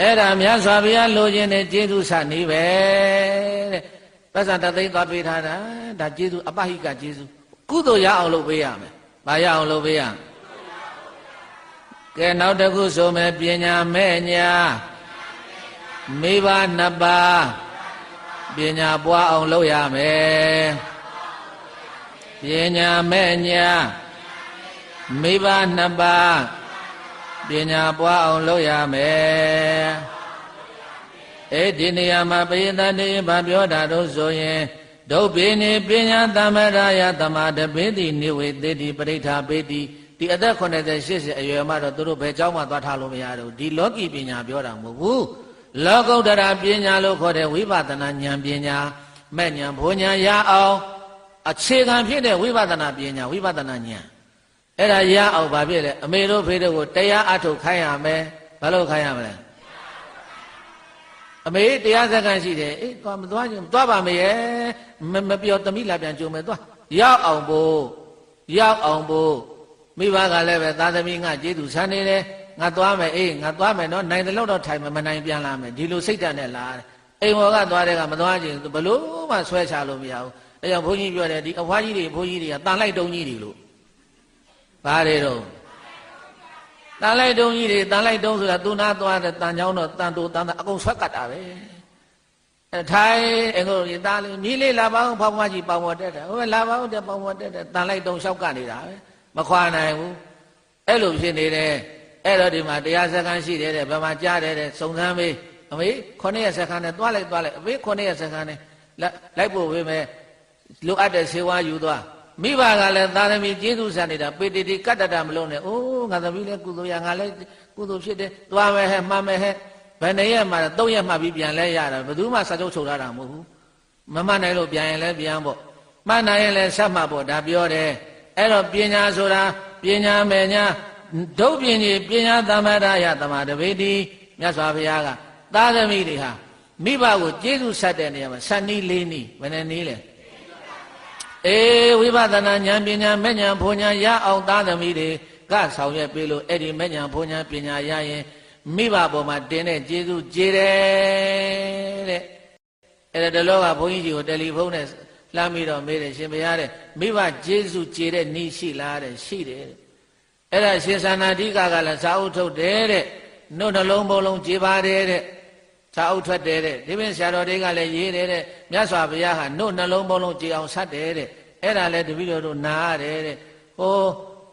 အဲ့ဒါမြတ်စွာဘုရားလိုချင်တဲ့ကျေးဇူးဆနေပဲတဲ့ပတ်စံတသိန်းသွားပေးထားတာဒါကျေးဇူးအပဟိကကျေးဇူးကုသိုလ်ရအောင်လုပ်ပေးရမယ်ဘာရအောင်လုပ်ပေးရကဲနောက်တစ်ခုဆိုမယ်ပညာမဲ့ညာမိဘနှစ်ပါးပညာပွားအောင်လုပ်ရမယ်ပညာမဲ့ညာမိဘနှစ်ပါးပညာပွားအောင်လုပ်ရမယ်အဲ့ဒီနေရာမှာပရိသတ်တွေဘာပြောတာတော့ဆိုရင်ဒုဗ္ဗေနိပညာသမ္မာရာယသမာဓပေတိနိဝေသေတိပရိဋ္ဌာပေတိဒီအသက်80 80အရွယ်မှတော့သူတို့ဘယ်เจ้าမှသွားထားလို့မရတော့ဒီလောကီပညာပြောတာမဟုတ်ဘူးလောကုတ္တရာပညာလို့ခေါ်တဲ့ဝိပဿနာဉာဏ်ပညာမဲ့ဉာဏ်ဘုံဉာဏ်ရအောင်အခြေခံဖြစ်တဲ့ဝိပဿနာပညာဝိပဿနာဉာဏ်အဲ့ဒါရအောင်ဘာဖြစ်လဲအမေတို့ဖေတို့ကိုတရားအထုတ်ခိုင်းရမယ်ဘာလို့ခိုင်းရမလဲအမေတရားစကားရှိတယ်အေးသွားမသွားချင်သွားပါမရဲ့မပြောတမိလာပြန်ကြုံမယ်သွားရောက်အောင်ဖို့မိဘကလည်းပဲသာသမီငါကျေးဇူးဆန်းနေတယ်ငါသွားမယ်အေးငါသွားမယ်နော်နိုင်တယ်လို့တော့ထိုင်မယ်မနိုင်ပြန်လာမယ်ဒီလိုစိတ်ဓာတ်နဲ့လာတယ်အိမ်ဘော်ကသွားတဲ့ကမသွားချင်ဘလို့မှဆွဲချလို့မရဘူးအဲကြောင့်ဘုန်းကြီးပြောတယ်ဒီအဖွားကြီးတွေဘုန်းကြီးတွေကတန်လိုက်တုံးကြီးတွေလို့ဘာတွေတော့တန်လိုက်တုံးကြီးတွေတန်လိုက်တုံးဆိုတာသူနာသွားတဲ့တန်ချောင်းတော့တန်တူတန်တာအကုန်ဆွဲကတ်တာပဲအဲထိုင်အကုန်ရသားလေးမြည်လေးလာပါအောင်ဖွားဖွားကြီးပေါင်ပေါ်တက်တယ်ဟိုလာပါအောင်တဲ့ပေါင်ပေါ်တက်တယ်တန်လိုက်တုံးလျှောက်ကနေနေတာပဲမခွာနိုင်ဘူးအဲ့လိုဖြစ်နေတယ်အဲ့တော့ဒီမှာတရားစခန်းရှိတယ်တဲ့ဘယ်မှာကြားတယ်တဲ့စုံစမ်းမေးအမေ9ရက်စခန်းနဲ့သွားလိုက်အမေ9ရက်စခန်းနဲ့လိုက်ဖို့ဝေးမယ်လိုအပ်တဲ့ဆေးဝါးယူသွားမိဘကလည်းသာသမီကျေးဇူးဆန်နေတာပေတိတိကတ္တတမလုံးနဲ့အိုးငါသမီးလည်းကုသိုလ်ရငါလည်းကုသိုလ်ဖြစ်တယ်သွားမယ်ဟဲ့မှန်မယ်ဟဲ့ဘယ်နှစ်ရက်မှ3ရက်မှပြီးပြန်လဲရတာဘယ်သူမှစာချုပ်ချုပ်ထားတာမဟုတ်ဘူးမမှန်နိုင်လို့ပြန်ရင်လည်းပြန်ပေါ့မှန်နိုင်ရင်လည်းဆက်မှပေါ့ဒါပြောတယ်အဲ့တော့ပညာဆိုတာပညာမယ်ညာဒုပညာပညာသမ္မာရာယသမာဓပေတိမြတ်စွာဘုရားကသာသမီတွေဟာမိဘကိုကျေးဇူးဆက်တဲ့နေရာမှာ7နည်း4နည်းဘယ်နှနည်းလဲအေးဝိပဿနာဉာဏ်ပညာမဲ့ဉာဏ်ဘုံဉာဏ်ရအောင်သာသမီတွေကဆောင်ရွက်ပေးလို့အဲ့ဒီမဲ့ဉာဏ်ဘုံဉာဏ်ပညာရရင်မိဘပေါ်မှာတင်တဲ့ကျေးဇူးကျေတယ်တဲ့အဲ့ဒါတလောကဘုန်းကြီးကိုတယ်လီဖုန်းနဲ့လှမ်းပြီးတော့မေးတယ်ရှင်ဘုရားတဲ့မိဘကျေးဇူးကျေတဲ့နည်းရှိလားတဲ့ရှိတယ်အဲ့ဒါရှင်သာနာတိကကလည်းစာအုပ်ထုတ်တယ်တဲ့နှုတ်နှလုံးဘုံလုံးကျေပါတယ်တဲ့စာအုပ်ထွက်တယ်တဲ့ဒီပင်ဆရာတော်တွေကလည်းရေးတယ်တဲ့မြတ်စွာဘုရားဟာနှုတ်နှလုံးဘုံလုံးကျေအောင်ဆက်တယ်တဲ့အဲ့ဒါလည်းတပည့်တော်တို့နာရတယ်တဲ့ဟို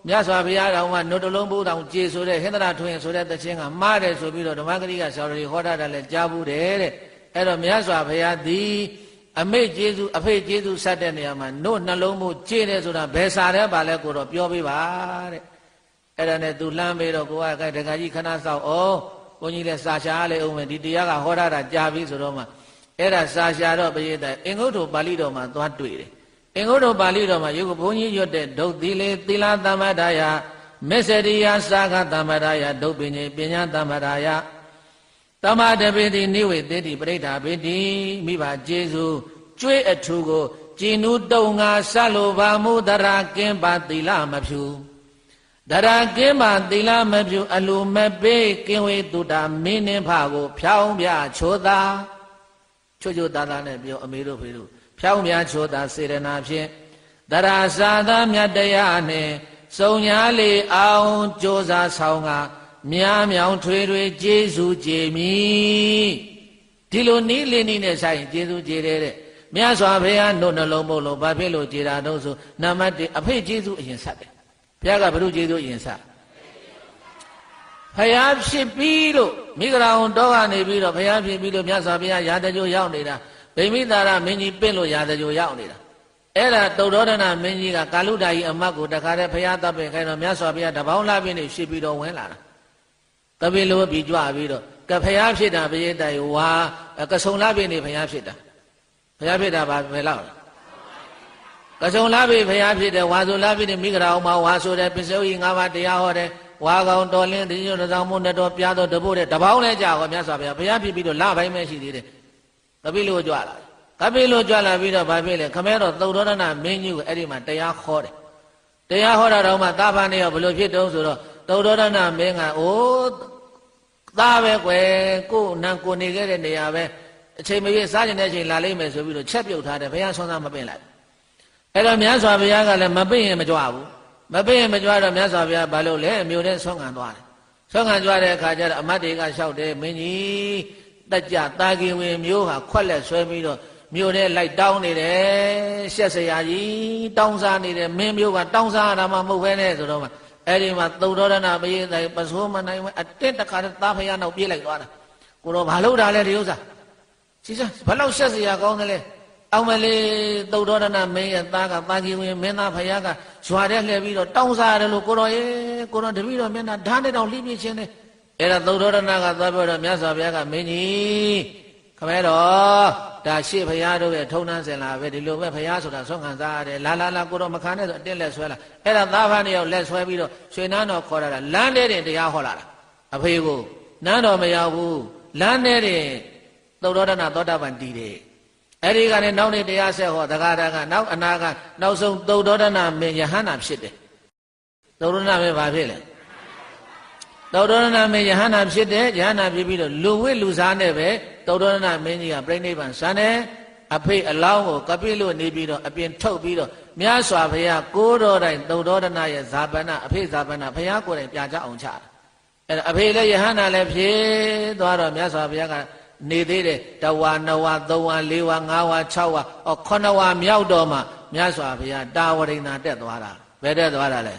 မြတ်စွာဘုရားတော်ကနှုတ်နှလုံးဘုံတောင်ကျေဆိုတဲ့ဟင်္ဒရာထွင်ဆိုတဲ့သချင်းကမှားတယ်ဆိုပြီးတော့ဓမ္မဂရိကဆရာတော်တွေဟောတာလည်းကြားဘူးတယ်တဲ့အဲ့တော့မြတ်စွာဘုရားသည်အမေကျေးဇူးအဖေကျေးဇူးဆက်တဲ့နေရာမှာနှုတ်နှလုံးဘုံကျေတယ်ဆိုတာဘယ်စာတဲ့ပါလဲကိုတော့ပြောပေးပါတဲ့အဲ့ဒါနဲ့သူလှမ်းပြီးတော့ကိုကတခါကြီးခဏဆောက်အောင်ဘုန်းကြီးလည်းစာရှားလေအောင်မယ်ဒီတရားကဟောထားတာကြာပြီဆိုတော့မှအဲ့ဒါစာရှားတော့ပရိသတ်အင်္ဂုတ္တပါဠိတော်မှာသွားတွေ့တယ်အင်္ဂုတ္တပါဠိတော်မှာယုတ်ဘုန်းကြီးရွတ်တဲ့ဒုတ်သီလေသီလသမ္မာဒါယမစ္စရိယသာဂသမ္မာဒါယဒုတ်ပင်ကြီးပညာသမ္မာဒါယသမာဓပေတိနိဝေသေတိပရိဋ္ဌာပေတိမိဘကျေးဇူးကျွေးအထူးကိုကြည်နူးတုံငါဆတ်လိုပါမူတရာကင်းပါသီလမဖြူဒရာကင်းပါသီလမဖြူအလိုမပေးကင်းဝေတုတာမင်းနှင်းဖကိုဖြောင်းပြချိုးသာချိုးသားသားနဲ့ပြောအမေတို့ဖေတို့ဖြောင်းပြချိုးသာစေရနာဖြင့်ဒရာစာသာမြတ်တရားနှင့်စုံညာလေအောင်ကြိုးစားဆောင်ကမြားမြောင်ထွေထွေကျေးဇူးကျေမီဒီလိုနီးလေးနီးနဲ့ဆိုင်ကျေးဇူးကျေတဲ့ မြတ်စွာဘုရားနှုတ်နှလုံးမို့လို့ဘာဖြစ်လို့ကြည်တာတော့ဆိုနံပါတ်1အဖေကျေးဇူးအရင်ဆက်တယ်ဘုရားကဘုရုကျေးဇူးအရင်ဆက်ဘုရားဖြစ်ပြီးလို့မိဂရာဝန်တော်ကနေပြီးတော့ဘုရားဖြစ်ပြီးလို့မြတ်စွာဘုရားရာဇကြိုရောက်နေတာဗိမိသာရမင်းကြီးပင့်လို့ရာဇကြိုရောက်နေတာအဲ့ဒါတုတ်တော်ဒနာမင်းကြီးကကာလုဒ္ဒာကြီးအမတ်ကိုတခါတည်းဘုရားတပ်ပင်ခိုင်းတော့မြတ်စွာဘုရားတပေါင်းလာပြင်းနေဖြစ်ပြီးတော့ဝင်လာတာတပည့်လိုပြီးကြွပြီးတော့ကဘုရားဖြစ်တာဘုရားတိုင်ဝါကဆုံလာပြင်းနေဘုရားဖြစ်တာဘုရားဖြစ်တာဘာပဲလောက်ကဆုံလာပြင်းဘုရားဖြစ်တယ်ဝါဆိုလာပြင်းနေမိဂရာအောင်မှာဝါဆိုတယ်ပစ္စယကြီး၅ပါးတရားဟောတယ်ဝါကောင်တော်လင်းဒီညိုတောင်မွန်းတော်ပြားတော်တပုတ်တဲ့တပေါင်းလဲကြာဟောမြတ်စွာဘုရားဘုရားဖြစ်ပြီးတော့လပိုင်းပဲရှိသေးတယ်တပည့်လိုကြွလာကပိလိုကြွလာပြီးတော့ဘာဖြစ်လဲခမဲတော်သုတ်တော်ဒနာမင်းကြီးကိုအဲ့ဒီမှာတရားခေါ်တယ်တရားဟောတာတော့မှသာဖာနေရောဘယ်လိုဖြစ်တုံးဆိုတော့သုတ်တော်ဒနာမင်းကအိုးသားပဲကွယ်ကိုနန်းကိုနေခဲ့တဲ့နေရာပဲအချိန်မပြည့်စားကျင်တဲ့အချိန်လာလိမ့်မယ်ဆိုပြီးတော့ချက်ပြုတ်ထားတယ်ဘုရားဆွမ်းစားမပင့်လိုက်အဲ့တော့မြတ်စွာဘုရားကလည်းမပင့်ရင်မကြွဘူးမပင့်ရင်မကြွတော့မြတ်စွာဘုရားဘာလို့လဲအမျိုးနဲ့ဆွမ်းခံသွားတယ်ဆွမ်းခံကြွတဲ့အခါကျတော့အမတ်တွေကလျှောက်တယ်မင်းကြီးတက်ကြတာကင်ဝင်မျိုးဟာခွက်လက်ဆွဲပြီးတော့မြို့ထဲလိုက်တောင်းနေတယ်ရှက်စရာကြီးတောင်းစားနေတယ်မင်းမျိုးကတောင်းစားရတာမှမဟုတ်ပဲနဲ့ဆိုတော့မှအဲ့ဒီမှာသုတ်တော်ဒနာပရိသတ်ပစိုးမနိုင်အတက်တခါတည်းသားဖယားနောက်ပြေးလိုက်သွားတာကိုတော့ဘာလို့တာလဲဒီဥစ္စာကြည်စဘယ်လောက်ရှက်စရာကောင်းတယ်လဲအောင်မလေးသုတ်တော်ဒနာမင်းရဲ့သားကပါကြီးဝင်မင်းသားဖယားကဇွာတဲ့လှည့်ပြီးတော့တောင်းစားရတယ်လို့ကိုတော့ရေကိုတော့တပည့်တော်မျက်နှာဓာတ်နဲ့တော့လှိပြချင်းတယ်အဲ့ဒါသုတ်တော်ဒနာကသွားပြောတော့မြတ်စွာဘုရားကမင်းကြီးခမဲတော်ဒါရှေ့ဘုရားတို့ရဲ့ထုံနှန်းစင်လာပဲဒီလိုပဲဘုရားဆိုတာဆွမ်းခံစားရတယ်လာကိုတော့မခံနဲ့ဆိုအတင်းလက်ဆွဲလာအဲ့ဒါသားဖားနေရောက်လက်ဆွဲပြီးတော့ရွှေနန်းတော်ခေါ်တာလမ်းထဲတင်တရားဟောလာတာအဖေကိုနန်းတော်မရောက်ဘူးလမ်းထဲတင်သုတ်တော်ဒနာသောတာပန်တည်တယ်အဲ့ဒီကနေနောက်နေ့တရားဆက်ဟောတက္ကရာကနောက်အနာကနောက်ဆုံးသုတ်တော်ဒနာမင်းယဟန္တာဖြစ်တယ်သုတ်တော်ဒနာမင်းဘာဖြစ်လဲသုတ်တော်ဒနာမင်းယဟန္တာဖြစ်တယ်ယဟန္တာဖြစ်ပြီးတော့လူဝိလူစားနဲ့ပဲသုတ်တော်ဒနာမင်းကြီးကပြိဋိဘံစံတယ်အဖေအလောင်းကိုကပိလို့နေပြီးတော့အပြင်ထုတ်ပြီးတော့မြတ်စွာဘုရားကိုးတော်တိုင်သုတ်တော်ဒနာရဲ့ဇာပနာအဖေဇာပနာဘုရားကိုယ်တိုင်ပြကြအောင်ချတာအဲ့ဒါအဖေလည်းယဟန္တာလည်းဖြစ်သွားတော့မြတ်စွာဘုရားကနေသေးတယ်တဝါနှစ်ဝါသုံးဝါလေးဝါငါးဝါ၆ဝါခုနှစ်ဝါမြောက်တော့မှမြတ်စွာဘုရားတာဝရိန္ဒာတက်သွားတာဘယ်တက်သွားတာလ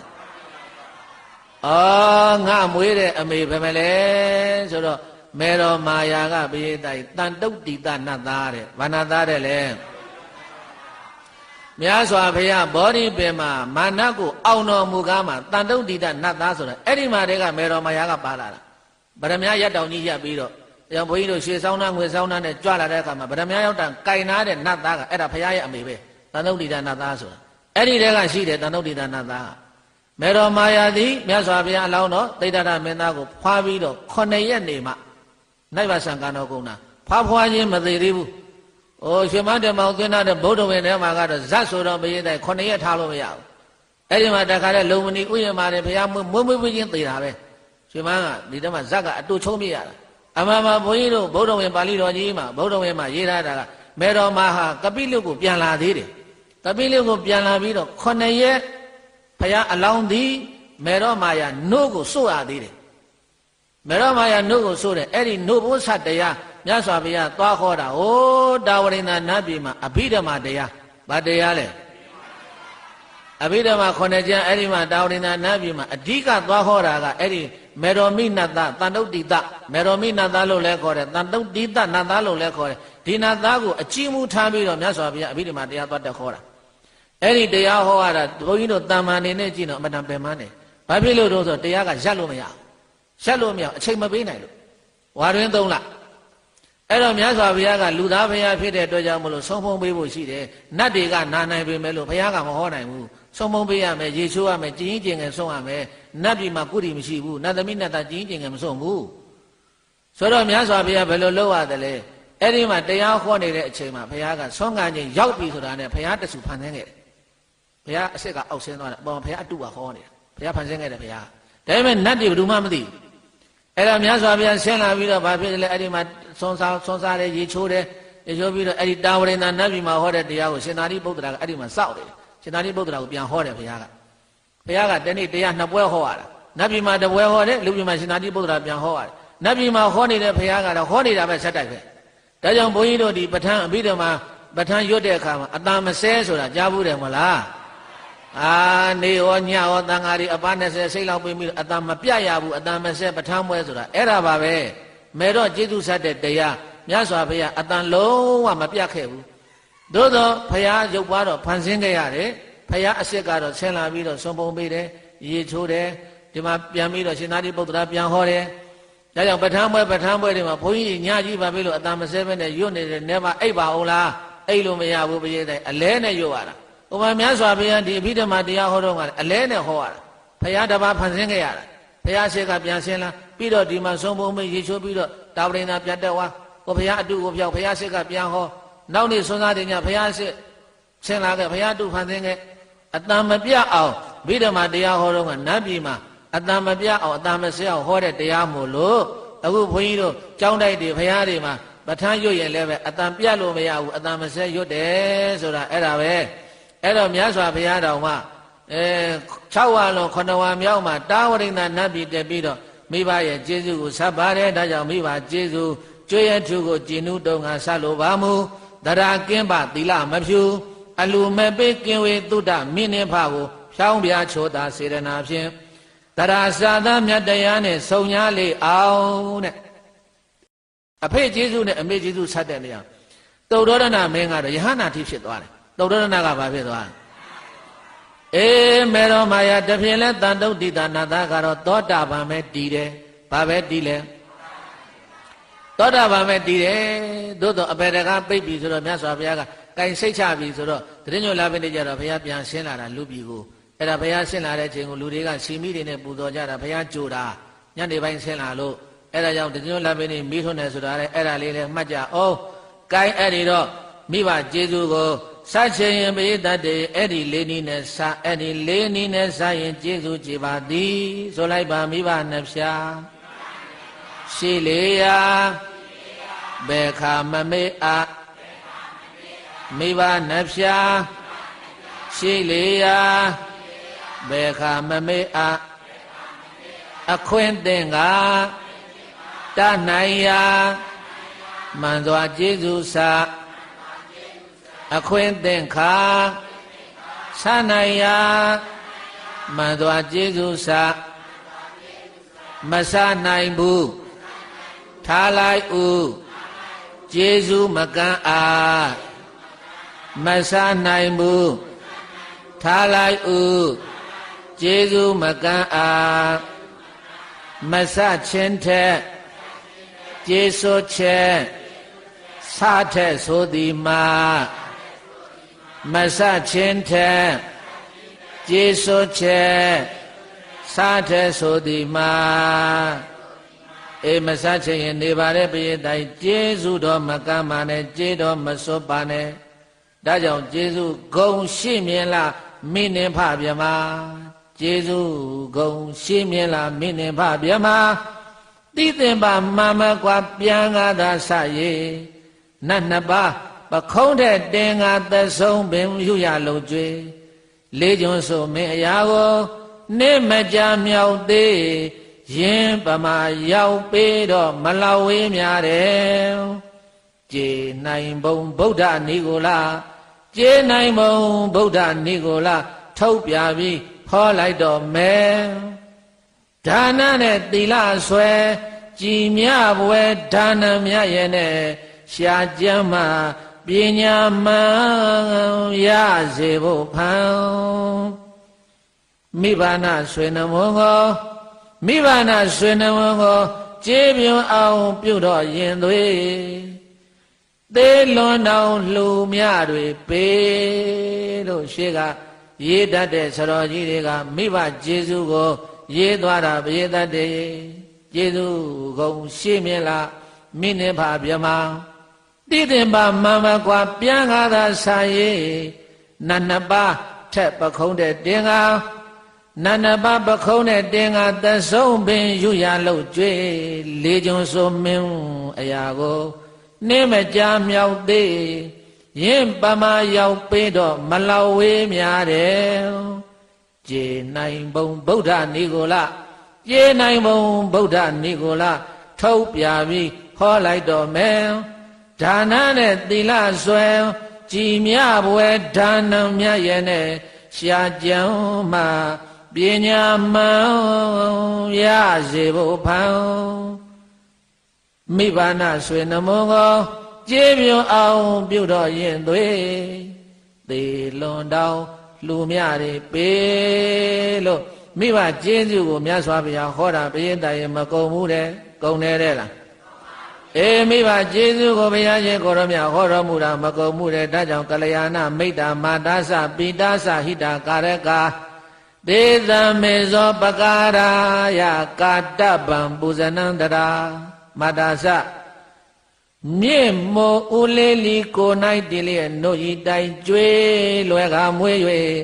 ဲငါမွေးတဲ့အမေဘယ်မလဲဆိုတော့မေတော်မာယာကဘိယတိုင်တန်တုတ်တိတနတ်သားတဲ့ဘာနတ်သားတဲ့လဲမြတ်စွာဘုရားဘောဓိပင်မှာမာနကိုအောင်တော်မူကားမှာတန်တုတ်တိတနတ်သားဆိုတော့အဲ့ဒီမှာတည်းကမေတော်မာယာကပါလာတာဗရမ ्या ရက်တောင်ကြီးရပ်ပြီးတော့ကြောင့်ဘုန်းကြီးတို့ရွှေဆောင်းသားငွေဆောင်းသားနဲ့ကြွလာတဲ့အခါမှာဗရမ ्या ရောက်တာကင်နာတဲ့နတ်သားကအဲ့ဒါဘုရားရဲ့အမေပဲတန်တုတ်တိတနတ်သားဆိုတာအဲ့ဒီတည်းကရှိတယ်တန်တုတ်တိတနတ်သားမေတော်မာယာသည်မြတ်စွာဘုရားအလောင်းတော်သိတ္တရမင်းသားကိုဖွာပြီးတော့9ရက်နေမှနိုင်ပါဆံကံတော်ကုန်တာဖွာချင်းမသေးသေးဘူး။အိုးရွှေမတေမောင်သွင်းတဲ့ဗုဒ္ဓဝင်ထဲမှာကတော့ဇတ်ဆိုတော့မရေးတဲ့9ရက်ထားလို့မရဘူး။အဲ့ဒီမှာတခါတဲ့လုံမဏီဥယျာဉ်မှာဘုရားမွေးချင်းသေတာပဲ။ရွှေမန်းကဒီတည်းမှာဇတ်ကအတူချုံးပြရတာ။အမှန်မှာဘုန်းကြီးတို့ဗုဒ္ဓဝင်ပါဠိတော်ကြီးမှာဗုဒ္ဓဝင်မှာရေးထားတာကမေတော်မာဟာကပိလုကိုပြန်လာသေးတယ်။ကပိလုကိုပြန်လာပြီးတော့9ရက်ဘုရားအလောင်းသည်မေတော်မာယာနှုတ်ကိုစို့ရသေးတယ်မေတော်မာယာနှုတ်ကိုစို့တယ်အဲ့ဒီနှုတ်ဘုဆတရားမြတ်စွာဘုရားသွားခေါ်တာဟိုတာဝရိန္ဒာနတ်ပြည်မှာအဘိဓမ္မာတရားဘာတရားလဲအဘိဓမ္မာ9ကျမ်းအဲ့ဒီမှာတာဝရိန္ဒာနတ်ပြည်မှာအဓိကသွားခေါ်တာကအဲ့ဒီမေတော်မိနတ္တတန်တုတ်တိတမေတော်မိနတ္တလို့လည်းခေါ်တယ်တန်တုတ်တိတနတ္တလို့လည်းခေါ်တယ်ဒီနတ္တကိုအကြည့်မှုထားပြီးတော့မြတ်စွာဘုရားအဘိဓမ္မာတရားသွားတက်ခေါ်တာအဲ့ဒီတရားဟောရတာဘုန်းကြီးတို့တမ္မာနေနဲ့ကြည့်တော့အမတန်ပင်မနေဘာဖြစ်လို့တော့ဆိုတရားကရက်လို့မရရက်လို့မရအချိန်မပေးနိုင်လို့ဝါတွင်3လအဲ့တော့မြတ်စွာဘုရားကလူသားဘုရားဖြစ်တဲ့အတွက်ကြောင့်မလို့ဆုံးဖုံးပေးဖို့ရှိတယ်နတ်တွေကနာနိုင်ပေမဲ့လို့ဘုရားကမဟောနိုင်ဘူးဆုံးဖုံးပေးရမယ်ရေချိုးရမယ်ကျင်းကျင်ငယ်ဆုံးရမယ်နတ်ပြည်မှာကုရီမရှိဘူးနတ်သမီးနတ်သားကျင်းကျင်ငယ်မဆုံးဘူးဆိုတော့မြတ်စွာဘုရားဘယ်လိုလုပ်ရတယ်လဲအဲ့ဒီမှာတရားဟောနေတဲ့အချိန်မှာဘုရားကဆုံးခံခြင်းရောက်ပြီဆိုတာနဲ့ဘုရားတဆူဖန်ဆင်းခဲ့တယ်ဘုရားအစ်စ်ကအောက်ဆင်းသွားတယ်ပေါ်ဘုရားအတုကဟောနေတာဘုရားဖန်ဆင်းခဲ့တယ်ဘုရားဒါပေမဲ့နတ်တွေဘယ်သူမှမသိဘူးအဲ့ဒါမြတ်စွာဘုရားဆင်းလာပြီးတော့ဘာဖြစ်လဲအဲ့ဒီမှာဆွန်စားတယ်ရေချိုးတယ်ရေချိုးပြီးတော့အဲ့ဒီတာဝရိန္ဒာနတ်ပြည်မှာဟောတဲ့တရားကိုရှင်သာရိပုတ္တရာကအဲ့ဒီမှာစောက်တယ်ရှင်သာရိပုတ္တရာကိုပြန်ဟောတယ်ဘုရားကတနေ့တရား2ပွဲဟောရတာနတ်ပြည်မှာ1ပွဲဟောတယ်လူပြည်မှာရှင်သာရိပုတ္တရာပြန်ဟောရတယ်နတ်ပြည်မှာဟောနေတဲ့ဘုရားကတော့ဟောနေတာပဲဆက်တိုက်ပဲဒါကြောင့်ဘုန်းကြီးတို့ဒီပဋ္ဌာန်းအဘိဓမ္မာ ပဋ္ဌာန်းရွတ်တဲ့အခါမှာအတန်မဆဲဆိုတာကြားဘူးတယ်မလားနေရောညရောတန်ဃာတွေအပား20စိတ်လောက်ပြီးအတန်မပြတ်ရဘူးအတန်မဆဲပဋ္ဌာန်းပွဲဆိုတာအဲ့ဒါပါပဲမဲတော့ကျေးဇူးဆက်တဲ့တရားမြတ်စွာဘုရားအတန်လုံးဝမပြတ်ခဲ့ဘူးသို့သောဘုရားရုပ်ပွားတော့ဖန်ဆင်းခဲ့ရတယ်ဘုရားအစစ်ကတော့ဆင်းလာပြီးတော့စွန်ပုံပေးတယ်ရေချိုးတယ်ဒီမှာပြန်ပြီးတော့ရှင်သာရိပုတ္တရာပြန်ဟောတယ်ဒါကြောင့်ပဋ္ဌာန်းပွဲတွေမှာဘုန်းကြီးညကြီးပါပြီလို့အတန်မဆဲဘဲနဲ့ရွတ်နေတဲ့နေမှာအိပ်ပါအောင်လားအိပ်လို့မရဘူးပရိသတ်အလဲနဲ့ရွတ်ရတာဥပမာမြတ်စွာဘုရားဒီအဘိဓမ္မာတရားဟောတော့ကအလဲနဲ့ဟောရတာဘုရားတစ်ပါးဖန်ဆင်းခဲ့ရတာဘုရားရှိခိုးပြန်ဆင်းလာပြီးတော့ဒီမှာဆုံးပုံမေးရေချိုးပြီးတော့တာဝရိန္ဒပြတ်တက်သွားဘုရားအတုကိုပြောက်ဘုရားရှိခိုးပြန်ဟောနောက်နေ့ဆွမ်းသားတင်ညဘုရားရှိဆင်းလာခဲ့ဘုရားတုဖန်ဆင်းခဲ့အတန်မပြတ်အောင်အဘိဓမ္မာတရားဟောတော့ကနတ်ပြည်မှာအတန်မပြတ်အောင်အတန်မဆဲအောင်ဟောတဲ့တရားမို့လို့အခုဘုန်းကြီးတို့ကျောင်းတိုက်တွေဘုရားတွေမှာပဋ္ဌာန်းရွတ်ရင်လည်းပဲအတန်ပြတ်လို့မရဘူးအတန်မဆဲရွတ်တယ်ဆိုတာအဲ့ဒါပဲအဲ့တော့မြတ်စွာဘုရားတော်မှာ6ဝါလုံး9ဝါမြောက်မှာတာဝရိန္ဒနတ်ပြည်တက်ပြီးတော့မိဘရဲ့ကျေးဇူးကိုဆက်ပါတယ်ဒါကြောင့်မိဘကျေးဇူးကျွေးရထုကိုကျင့်နှုတုံငါဆက်လိုပါမူတရာကင်းပါသီလမဖြူအလူမဲ့ပေးကင်းဝေသုဒ္ဓမိနှင်းဖကိုဖြောင်းပြချိုးတာစေရနာဖြင့်တရာစာသမြတ်တရားနဲ့ဆုံညာလေးအောင်တဲ့အဖေကျေးဇူးနဲ့အမေကျေးဇူးဆက်တဲ့နေရာသုဒ္ဓရဏမင်းကတော့ယဟနာတိဖြစ်သွားတယ်သုဒ္ဓရဏကဘာဖြစ်သွားလဲမေရောမာယာတဖြင့်လဲတန်တုတ်တိတာနာသကတော့သောတာပန်ပဲတည်တယ်ဘာပဲတည်လဲသောတာပန်ပဲတည်တယ်သို့တော့အပေတကားပိတ်ပြီဆိုတော့မြတ်စွာဘုရားကကင်စိတ်ချပြီဆိုတော့တရင်ညိုလာပဲနေကြတော့ဘုရားပြန်ဆင်းလာတာလူပြည်ကိုအဲ့ဒါဘုရားဆင်းလာတဲ့အချိန်ကိုလူတွေကစီမိတွေနဲ့ပူဇော်ကြတာဘုရားကြိုတာညနေပိုင်းဆင်းလာလို့အဲ့ဒါကြောင့်တရင်ညိုလာပဲနေမိထွန်းတယ်ဆိုတာလေအဲ့ဒါလေးလည်းမှတ်ကြအောင်ကင်အဲ့ဒီတော့မိဘကျေးဇူးကိုစချင်ရင်ပရိသတ်တွေအဲ့ဒီလေးနည်းနဲ့စအဲ့ဒီလေးနည်းနဲ့စရင်ကျေးဇူးကြည်ပါသည်ဆိုလိုက်ပါမိဘနှဖျားရှိလေရာဘယ်ခါမမေ့အမိဘနှဖျားရှိလေရာဘယ်ခါမမေ့အခွင့်သင်္ကာတနိုင်ရာမှန်စွာကျေးဇူးစာအခွင့်သင်္ခါဆနိုင်ရာမှန်စွာကျေးဇူးစာမဆနိုင်ဘူးထားလိုက်ဦးကျေးဇူးမကန်းအားမဆနိုင်ဘူးထားလိုက်ဦးကျေးဇူးမကန်းအားမဆချင်းထက်ကျေးဇူးချက်ဆထက်ဆိုသည်မှာမဆချင်းထက်ကျေးဇူးချက်ဆထက်ဆိုသည်မှာမဆချင်းရင်နေပါတဲ့ပရိသတ်ကျေးဇူးတော်မကမ်းပါနဲ့ကျေးတော်မစွတ်ပါနဲ့ဒါကြောင့်ကျေးဇူးဂုံရှိမြင်လားမိနှင်ဖဗျမကျေးဇူးဂုံရှိမြင်လားမိနှင်ဖဗျမတိသင်္ပါမမကွာပြန်ကားသာဆရေနတ်နှစ်ပါးပခုံးတဲ့တင်ငါသက်ဆုံးပင်ယူရလုံးကျွေလေးကျွန်းဆိုမင်းအရာကိုနေမကြမြောက်သေးရင်ပမာရောက်ပေးတော့မလောက်ဝေးများတယ်ကျေနိုင်ဘုံဗုဒ္ဓနိကိုလာကျေနိုင်ဘုံဗုဒ္ဓနိကိုလာထုတ်ပြပြီးဖော်လိုက်တော့မယ်ဒါနနဲ့သီလဆွဲကြည်မြပွဲဒါနမြရဲ့နဲ့ရှားကြမ်းမှပညာမှန်ရစေဖို့ဖန်မိဘနာဆွေနှမကိုမိဘနာဆွေနှမကိုကျေးပြုံအောင်ပြုတော့ရင်သွေးသေးလွန်တော်လှူမြတွေပေးလို့ရှေ့ကရေးတတ်တဲ့ဆရာကြီးတွေကမိဘကျေးဇူးကိုရေးသွားတာပရိသတ်တွေကျေးဇူးကုန်ရှိမြင်လားမိနှင်းဖဗျမတိသင်္ပါမမကွာပြန်ကားသာဆာရေနတ်နှစ်ပါးထက်ပခုံးတဲ့တင်ကားနတ်နှစ်ပါးပခုံးတဲ့တင်ကားသက်ဆုံးပင်ယူရလို့ကြွေလေးကျွန်းဆိုမင်းအရာကိုနေမကြမြောက်သေးရင်ပမာရောက်ပေးတော့မလောက်ဝေးများတယ်ကျေနိုင်ဘုံဗုဒ္ဓနိကိုလာကျေနိုင်ဘုံဗုဒ္ဓနိကိုလာထုတ်ပြပြီးဟောလိုက်တော့မယ်ဒါနနဲ့သီလဆွဲ ကြည်မြဘွယ်ဒါနံမြတ်ရဲ့နဲ့ရှားကြံမှပညာမှန်ရစေဖို့ဖန်မိဘနာဆွေနှမကိုကျေးမြအောင်ပြုတော်ရင်သွေးသေလွန်တောင်လူမြတွေပေးလို့မိဘကျေးဇူးကိုမြတ်စွာဘုရားဟောတာဘုရင်တိုင်မကုံဘူးတဲ့ကုံနေတဲ့လားအေးမိဘကျေးဇူးကိုဘုရားရှင်ကိုရောမြတ်ဟောတော်မူတာမကုံမှုတဲ့ဒါကြောင့်ကလျာဏမိတ္တာမာတာသပိတာသဟိတာကာရကာဒေသမေဇောပကာရာယကာတပံပူဇနံတရာမာတာသမြင့်မိုးဦးလေးလီကို၌တည်လျက်နှုတ်ဤတိုင်ကျွေးလွယ်ကမွေး၍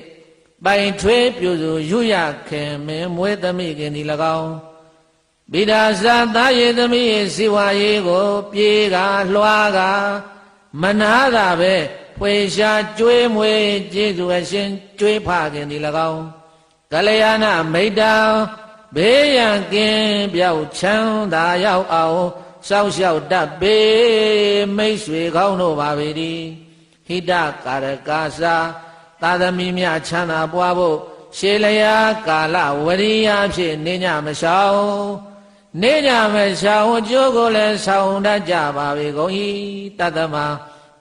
ပိုင်ထွေးပြုစုယူရခင်မင်းမွေးသမိခင်ဒီ၎င်းဗိဒာဇာသားရေသမီးရဲ့စီဝါရေးကိုပြေးကလွှားကမနာတာပဲဖွေရှာကျွေးမွေးကျေးဇူးအရှင်ကျွေးဖခင်ဒီ၎င်းကလျာဏမိတ္တာဘေးရန်ကင်းပြောက်ချမ်းသာရောက်အောင်စောင့်ရှောက်တတ်ပေမိတ်ဆွေကောင်းတို့ပါပေသည်ဟိတကာရကာစာသာသမီများချမ်းသာပွားဖို့ရှေလျာကာလဝရိယဖြင့်နေညမရှောင်နေညမရှောင်အကျိုးကိုလည်းဆောင်တတ်ကြပါပေကုန်၏တတ္တမ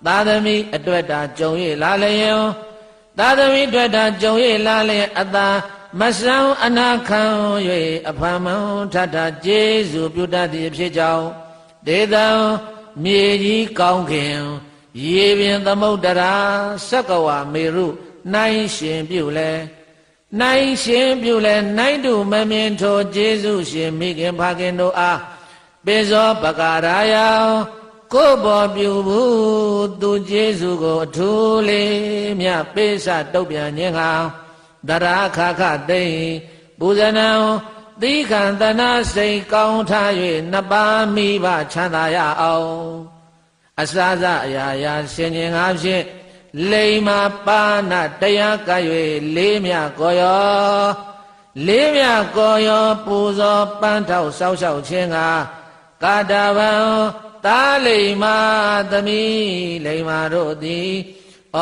သာသမီအတွက်တာကြုံ၍လာလျင်သာသမီအတွက်တာကြုံ၍လာလျင်အသာမဆံအနာခံ၍အဖမံထထကျေးဇူးပြုတတ်သည့်ဖြစ်ကြောင်းဒေသံမြေကြီးကောင်းခင်ရေပြင်သမုဒ္ဒရာစက္ကဝမေရုနိုင်ရှင်ပြုလဲနိုင်ရှင်ပြုလဲနိုင်တုမမြင်ထိုကျေးဇူးရှင်မိခင်ဖခင်တို့အားပေဇောပကာရာယကိုဘောပြုဘူးသူကျေးဇူးကိုအထူးလေးမြပေးစတုတ်ပြန်ခြင်းဟာတရာခခသိပူဇနံသီခံတနာစိတ်ကောင်းထား၍နှစ်ပါးမိဘချမ်းသာရအောင်အစစအရာရာရှင်ခြင်းအားဖြင့်လိမ္မာပါဏတရားကပ်၍လေးမြကောရောလေးမြကောရောပူဇော်ပန်းထောက်ဆောက်ရှောက်ခြင်းကကာတဗံသာလိမ္မာသမီးလိမ္မာတို့သည်ဩ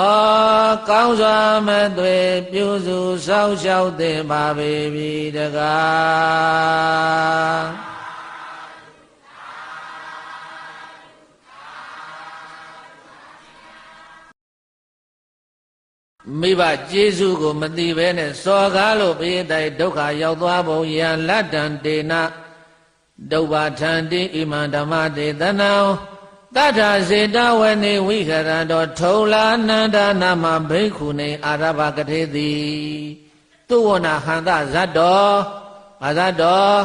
ကောင်းစွာမသွေပြုစုဆောက်ရှောက်သင်ပါပေပြီတကားမိဘကျေးဇူးကိုမသိဘဲနဲ့စော်ကားလို့ပိဋိဒုက္ခရောက်သွားပုံယံလတ္တံတေနဒုဗ္ဗထံတိဣမံဓမ္မတေသနံတထာစေတဝနေဝိခရတောထုံလာနန္ဒနာမဘိက္ခုနေအာရဘကထေတိသူဝနာဟန္တဇတ်တော်ဘာဇတ်တော်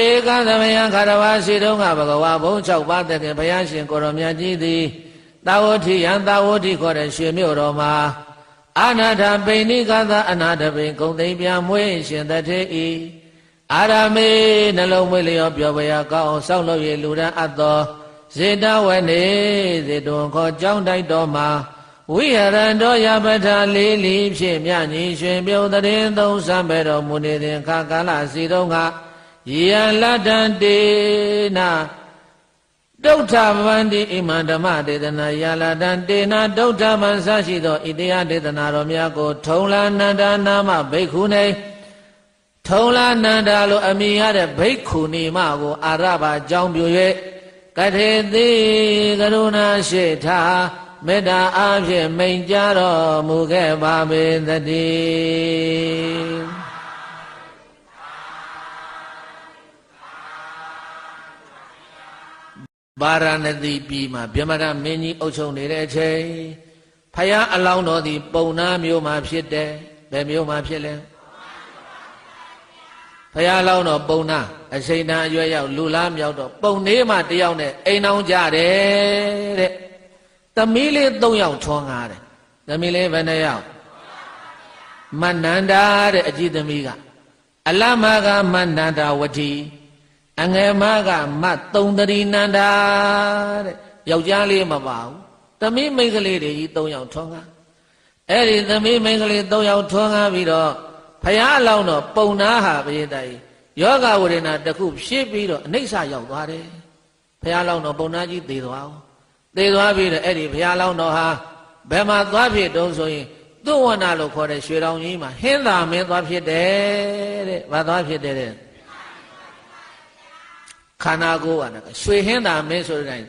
ဧကသမယံခရဝါရှိတုံးကဘဂဝါဘုံ6ပါးတကယ်ဘုရားရှင်ကိုရောမြတ်ကြီးသည်သာဝတိယံသာဝတိခေါ်တဲ့ရွှေမြို့တော်မှာအနာထပိဏိကသာအနာထပိဂုံသိမ့်ပြန်မွေးရှင်တထေဤအာရမေနှလုံးမွေးလျောပြောပရာကောင်းအောင်ဆောက်လုပ်၍လူရန်အပ်သောဇေတဝနေဇေတုံခေါ်ကြောင်းတိုက်တော်မှာဝိဟရံတော်ယပထလေးလီဖြင့်မြညီရွှင်ပြုံတရင်သုံးစံပဲတော်မူနေတဲ့ခါကာလစီတုံးကယံလတ္တံတေနာဒုဋ္ဌဗန္တိဣမံဓမ္မဒေသနာယလာတံတေနာဒုဋ္ဌဗံဆရှိသောဣတရားဒေသနာတော်များကိုထုံလာနန္ဒာနာမဘိက္ခုနေထုံလာနန္ဒာလိုအမည်ရတဲ့ဘိက္ခုနီမကိုအာရဘကြောင်းပြု၍ကထေတိကရုဏာရှိထားမေတ္တာအားဖြင့်မိန်ကြားတော်မူခဲ့ပါပေသတည်းဗာရာဏသီပြည်မှာဗြဟ္မဏမင်းကြီးအုပ်ချုပ်နေတဲ့အချိန်ဖယားအလောင်းတော်သည်ပုံနာမျိုးမှာဖြစ်တယ်ဘယ်မျိုးမှာဖြစ်လဲဖယားအလောင်းတော်ပုံနာအချိန်တန်အရွယ်ရောက်လူလားမြောက်တော့ပုံနေမှတယောက်နဲ့အိမ်အောင်ကြတယ်တဲ့သမီးလေး3ယောက်ထွန်းကားတယ်သမီးလေးဘယ်နှယောက်မနန္ဒာတဲ့အကြီးသမီးကအလမကမနန္ဒာဝတိအငယ်မကမသုံးတရီနန္ဒာတဲ့ယောက်ျားလေးမပါဘူးသမီးမိန်းကလေးတွေကြီး3ယောက်ထွန်းကားအဲ့ဒီသမီးမိန်းကလေး3ယောက်ထွန်းကားပြီးတော့ဖယားအလောင်းတော်ပုံနာဟာဘိတိုင်ယောဂဝေဒနာတစ်ခုဖြစ်ပြီးတော့အနိစ္စရောက်သွားတယ်ဖယားအလောင်းတော်ပုံနာကြီးသေသွားအောင် သေသွားပြီးတော့အဲ့ဒီဘုရားလောင်းတော်ဟာဘယ်မှာသွားဖြစ်တုံးဆိုရင်သုဝနာလို့ခေါ်တဲ့ရွှေတောင်ကြီးမှာဟင်းသာမင်းသွားဖြစ်တယ်တဲ့။ဘာသွားဖြစ်တယ်တဲ့ခန္ဓာကိုယ်ကလည်းရွှေဟင်းသာမင်းဆိုတဲ့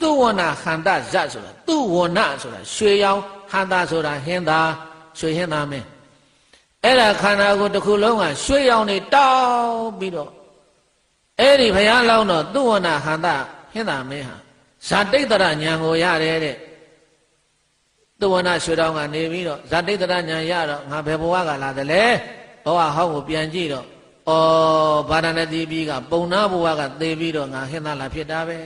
သုဝနာဟန္တဇတ်ဆိုတာသုဝနာဆိုတာရွှေရောင်ဟန္တာဆိုတာဟင်းသာရွှေဟင်းသာမင်းအဲ့ဒါခန္ဓာကိုယ်တစ်ခုလုံးကရွှေရောင်နေတောက်ပြီးတော့အဲ့ဒီဘုရားလောင်းတော်သုဝနာဟန္တာဟင်းသာမင်းဟာဇာတိတ္တရဉာဏ်ကိုရတယ်တဲ့သုဝနာရွှေတောင်ကနေပြီးတော့ဇာတိတ္တရဉာဏ်ရတော့ငါဘယ်ဘဝကလာတယ်လဲဘဝဟောင်းကိုပြန်ကြည့်တော့ဩဗာရာဏသီပြည်ကပုံနာဘဝကသေပြီးတော့ငါဟင်းသာလာဖြစ်တာပဲ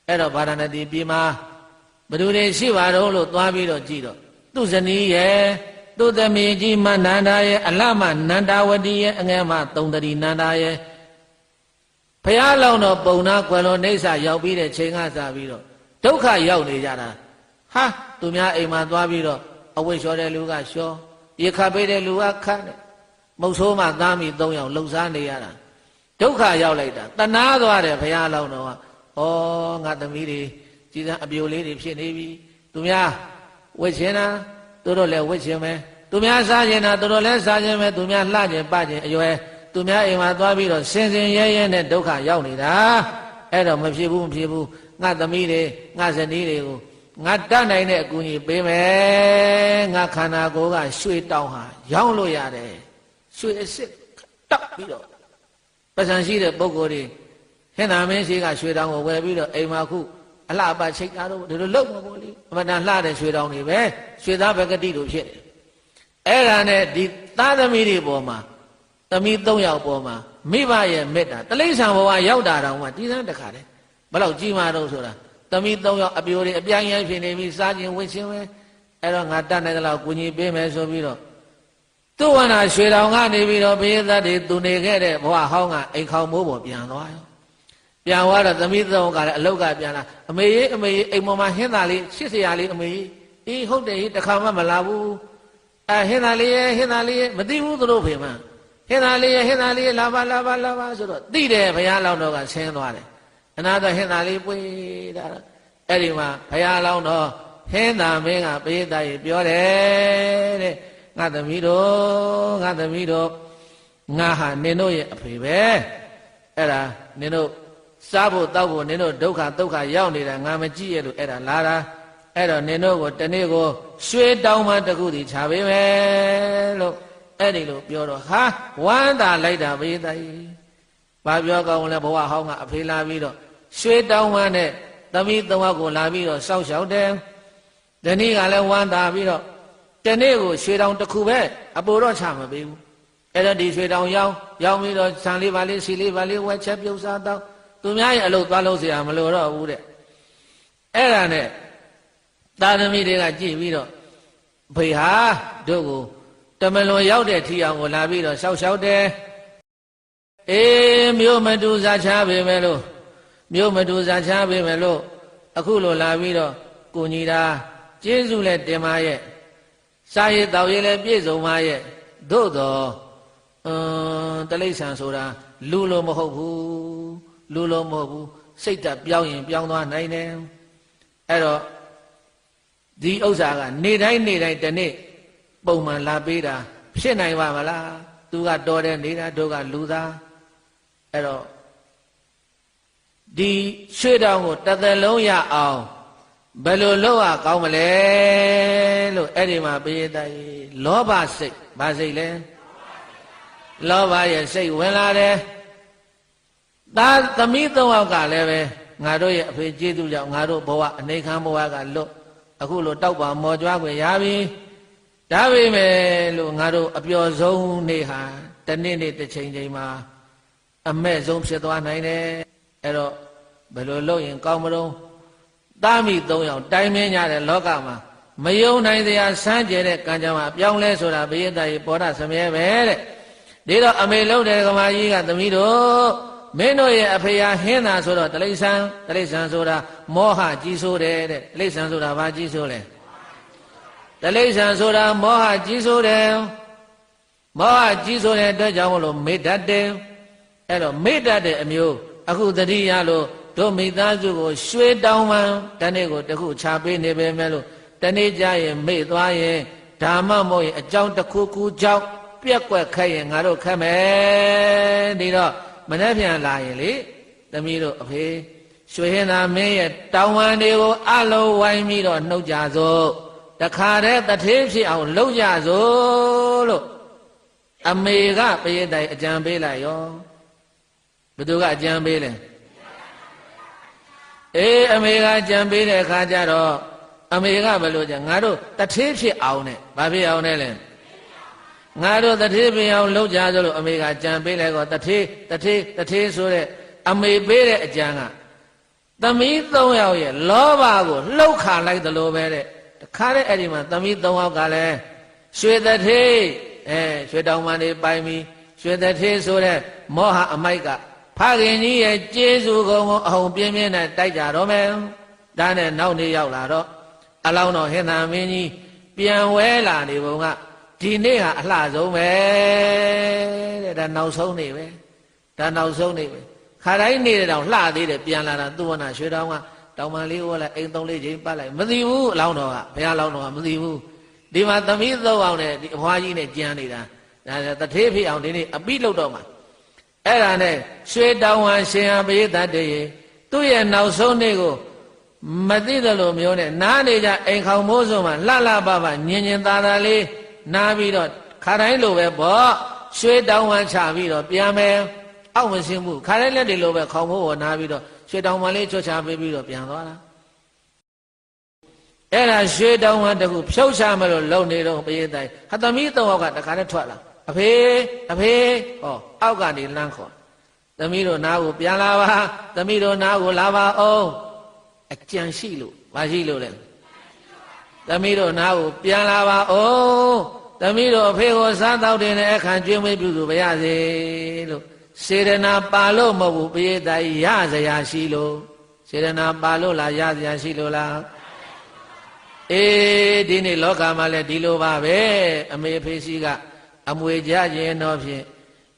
အဲ့တော့ဗာရာဏသီပြည်မှာဘယ်သူတွေရှိပါတော့လို့သွားပြီးတော့ကြည့်တော့သူ့ဇနီးရဲ့သူ့သမီးကြီးမနန္ဒာရဲ့အလမနန္ဒဝတီရဲ့အငယ်မသုံးတရီနန္ဒာရဲ့ဘုရားလောင်းတော်ပုံနာကွယ်လွန်နေဆာရောက်ပြီးတဲ့ချိန်ကစားပြီးတော့ဒုက္ခရောက်နေကြတာဟာသူများအိမ်မှာသွားပြီးတော့အဝိလျှော်တဲ့လူကလျှော်ရေခတ်ပေးတဲ့လူကခတ်တယ်မုတ်ဆိုးမှသားမိ၃ယောက်လှုပ်ရှားနေရတာဒုက္ခရောက်လိုက်တာတဏှာသွားတယ်ဘုရားလောင်းတော်ကဩငါသမီးတွေကြည်စံအပြိုလေးတွေဖြစ်နေပြီသူများဝစ်ချင်တာသူတို့လည်းဝစ်ချင်မယ်သူများစားချင်တာသူတို့လည်းစားချင်မယ်သူများလှချင်ပချင်အရွယ်သူများအိမ်မှာသွားပြီးတော့စင်စင်ရဲရဲနဲ့ဒုက္ခရောက်နေတာအဲ့တော့မဖြစ်ဘူးငါသမီးတွေငါဇနီးတွေကိုငါတတ်နိုင်တဲ့အကူအညီပေးမယ်ငါခန္ဓာကိုယ်ကရွှေတောင်ဟာရောင်းလို့ရတယ်ရွှေအစ်စ်တောက်ပြီးတော့ပစံရှိတဲ့ပုဂ္ဂိုလ်တွေဟင်္သာမင်းရှိကရွှေတောင်ကိုဝယ်ပြီးတော့အိမ်မှာခုအလှပချိတ်တာတော့ဒီလိုလုပ်မှာပေါ့လေအမှန်တန်လှတဲ့ရွှေတောင်တွေပဲရွှေသားဘဂတိတို့ဖြစ်တယ်အဲ့ဒါနဲ့ဒီသားသမီးတွေပေါ်မှာသမီး၃ယောက်ပေါ်မှာမိဘရဲ့မေတ္တာတိရစ္ဆာန်ဘဝရောက်တာတောင်မှကြီးစမ်းတခါတယ်ဘယ်လောက်ကြီးမာတော့ဆိုတာသမီး၃ယောက်အပြိုတွေအပြိုင်ရိုက်ဖြစ်နေပြီးစားခြင်းဝတ်ခြင်းပဲအဲ့တော့ငါတတ်နိုင်သလောက်ကူညီပေးမယ်ဆိုပြီးတော့သူ့ဝန္တာရွှေတောင်ကနေပြီးတော့ဘေးသက်တွေသူနေခဲ့တဲ့ဘဝဟောင်းကအိမ်ခေါင်မိုးပေါ်ပြန်သွားရောပြန်သွားတော့သမီး၃ယောက်ကလည်းအလောက်ကပြန်လာအမေကြီးအိမ်ပေါ်မှာဟင်းသာလေး80ရာလေးအမေကြီးအေးဟုတ်တယ်တခါမှမလာဘူးဟင်းသာလေးရဲ့မသိဘူးသူတို့ဖေမှဟင်းသာလေးရဲ့လာပါဆိုတော့သိတယ်ဘုရားလောင်းတော်ကဆင်းသွားတယ်အနာတော့ဟင်းသာလေးပွေးတာအဲ့ဒီမှာဘုရားလောင်းတော်ဟင်းသာမင်းကပေးသားရေပြောတယ်တဲ့ငါသမီးတို့ငါဟာနင်တို့ရဲ့အဖေပဲအဲ့ဒါနင်တို့စားဖို့တောက်ဖို့နင်တို့ဒုက္ခရောက်နေတာငါမကြည့်ရလို့အဲ့ဒါလာတာအဲ့တော့နင်တို့ကိုတနေ့ကိုရွှေတောင်မှတခုတည်းခြာပေးမယ်လို့အဲ့ဒီလိုပြောတော့ဟာဝမ်းသာလိုက်တာဘေးသားကြီးဘာပြောကောင်းလဲဘဝဟောင်းကအဖေလာပြီးတော့ရွှေတောင်မှနဲ့သမီး၃ယောက်ကိုလာပြီးတော့စောက်ရှောက်တယ်ဒီနေ့ကလည်းဝမ်းသာပြီးတော့တနေ့ကိုရွှေတောင်တစ်ခုပဲအပေါ်တော့ချမပေးဘူးအဲ့တော့ဒီရွှေတောင်ရောက်ပြီးတော့ဆံလေးပါလေးစီလေးပါလေးဝက်ချက်ပြုတ်စားတော့သူများရဲ့အလုပ်သွားလို့เสียမလို့တော့ဘူးတဲ့အဲ့ဒါနဲ့သားသမီးတွေကကြည့်ပြီးတော့ဖေဟာတို့ကိုတမလွန်ရောက်တဲ့ထီအောင်ကိုလာပြီးတော့ရှောက်တယ်အေးမြို့မတူစားချပေးမယ်လို့အခုလိုလာပြီးတော့ကိုညီတာကျေးဇူးနဲ့တင်ပါရဲ့စားရည်တောက်ရည်လည်းပြည့်စုံပါရဲ့သို့တော်တလိษံဆိုတာလူလိုမဟုတ်ဘူးစိတ်ဓာတ်ပြောင်းရင်ပြောင်းသွားနိုင်တယ်အဲ့တော့ဒီဥစ္စာကနေတိုင်းတနေ့ပုံမှန်လာပေးတာဖြစ်နိုင်ပါမလားသူကတော်တယ်နေတာတို့ကလူသားအဲ့တော့ဒီရွှေတောင်ကိုတစ်သက်လုံးရအောင်ဘယ်လိုလုပ်ရကောင်းမလဲလို့အဲ့ဒီမှာပရိသတ်လောဘစိတ်ဘာစိတ်လဲလောဘရဲ့စိတ်ဝင်လာတယ်သားသမီး၃ယောက်ကလည်းပဲငါတို့ရဲ့အဖေကျေးဇူးကြောင့်ငါတို့ဘဝအနေခံဘဝကလွတ်အခုလိုတောက်ပါမော်ကြွားခွင့်ရပြီဒါပေမဲ့လို့ငါတို့အပျော်ဆုံးနေ့ဟာတနေ့တစ်ချိန်မှာအမဲ့ဆုံးဖြစ်သွားနိုင်တယ်အဲ့တော့ဘယ်လိုလုပ်ရင်ကောင်းမလို့သားမိ၃ယောက်တိုင်မင်းကြတဲ့လောကမှာမယုံနိုင်စရာစမ်းကြဲတဲ့ကံကြမ္မာပြောင်းလဲဆိုတာဘိယတရေပေါ်တာစမြဲပဲတဲ့ဒီတော့အမေလုံးတဲ့ကမာကြီးကသမီးတို့မင်းတို့ရဲ့အဖေဟာဟင်းသာဆိုတော့တလိษံဆိုတာမောဟကြီးဆိုးတယ်တဲ့တလိษံဆိုတာဘာကြီးဆိုးလဲတလိษံဆိုတာမောဟကြီးဆိုးတယ်မောဟကြီးဆိုးတဲ့အတွက်ကြောင့်မလို့မေတ္တတယ်အဲ့တော့မေတ္တတဲ့အမျိုးအခုတတိယလို့ တို့မိသားစုကိုရွှေတောင်းပန်တနေ့ကိုတခုချပေးနေပေမဲ့လို့တနေ့ကျရင်မေ့သွားရင်ဓမ္မမို့ရင်အကြောင်းတစ်ခုခုကြောင့်ပြက်ကွက်ခက်ရင်ငါတို့ခက်မယ်ဒီတော့မနေ့ပြန်လာရင်လေသမီးတို့အဖေရွှေဟင်သာမင်းရဲ့တောင်းပန်တွေကိုအလုံးဝိုင်းပြီးတော့နှုတ်ကြစို့တခါတည်းတထေးဖြစ်အောင်လုပ်ကြစို့လို့အမေကပရိသတ်အကြံပေးလိုက်ရောဘသူကအကြံပေးလဲအေးအမေကကြံပေးတဲ့အခါကျတော့အမေကဘယ်လိုကြငါတို့တထေးဖြစ်အောင်နဲ့ဘာဖြစ်အောင်နဲ့လဲငါတို့တထေးဖြစ်အောင်လုပ်ကြဆိုလို့အမေကကြံပေးလိုက်တော့တထေးဆိုတဲ့အမေပေးတဲ့အကြံကသမီး၃ယောက်ရဲ့လောဘကိုလှုပ်ခါလိုက်သလိုပဲတဲ့တခါတည်းအဲ့ဒီမှာသမီး၃ယောက်ကလည်းရွှေတထေးရွှေတောင်ပန်တွေပိုင်ပြီးရွှေတထေးဆိုတဲ့မောဟအမိုက်ကဖခင်ကြီးရဲ့ကျေးဇူးကုံကိုအဟုန်ပြင်းပြင်းနဲ့တိုက်ကြတော့မယ်ဒါနဲ့နောက်နေ့ရောက်လာတော့အလောင်းတော်ဟင်သာမင်းကြီးပြန်ဝဲလာနေပုံကဒီနေ့ဟာအလှဆုံးပဲတဲ့ဒါနောက်ဆုံးနေပဲဒါနောက်ဆုံးနေပဲခါတိုင်းနေတဲ့တောင်လှသေးတယ်ပြန်လာတာသူ့ဝနာရွှေတောင်ကတောင်ပန်လေးဝဲလိုက်အိမ်သုံးလေးချိန်ပတ်လိုက်မသိဘူးအလောင်းတော်ကဘုရားအလောင်းတော်ကမသိဘူးဒီမှာသမီးသုံးအောင်နဲ့ဒီအဖွားကြီးနဲ့ကြံနေတာဒါတထေးဖြစ်အောင်ဒီနေ့အပိလို့တော့မှာအဲ့ဒါနဲ့ရွှေတောင်ဝါရှင်ဟာပရိသတ်တည်းသူ့ရဲ့နောက်ဆုံးနေ့ကိုမသိသလိုမျိုးနဲ့နားနေကြအိမ်ခေါင်မိုးစုံမှာလှလှပပညင်ညင်သာသာလေးနားပြီးတော့ခါတိုင်းလိုပဲပေါ့ရွှေတောင်ဝါချပြီးတော့ပြန်မယ်အောက်မရှင်းဘူးခါတိုင်းလက်တွေလိုပဲခေါင်မိုးပေါ်နားပြီးတော့ရွှေတောင်ဝါလေးချွတ်ချပေးပြီးတော့ပြန်သွားတာအဲ့ဒါရွှေတောင်ဝါတခုဖြုတ်ချမလို့လုံနေတော့ပရိသတ်ဟာသမီး၃ယောက်ကတခါနဲ့ထွက်လာအဖေဟောအောက်ကနေလမ်းခေါ်သမီးတို့နားကိုပြန်လာပါသမီးတို့နားကိုလာပါအောင်အကြံရှိလို့ဘာရှိလို့လဲသမီးတို့နားကိုပြန်လာပါအောင်သမီးတို့အဖေကိုစားတော့တင်တဲ့အခါကျွေးမွေးပြုစုပါရစေလို့စေရနာပါလို့မဟုတ်ဘူးပရိသတ်ရစရာရှိလို့စေရနာပါလို့လားရစရာရှိလို့လားအေးဒီနေ့လောကမှာလည်းဒီလိုပါပဲအမေဖေရှိကအမွေကြခြင်းတော့ဖြင့်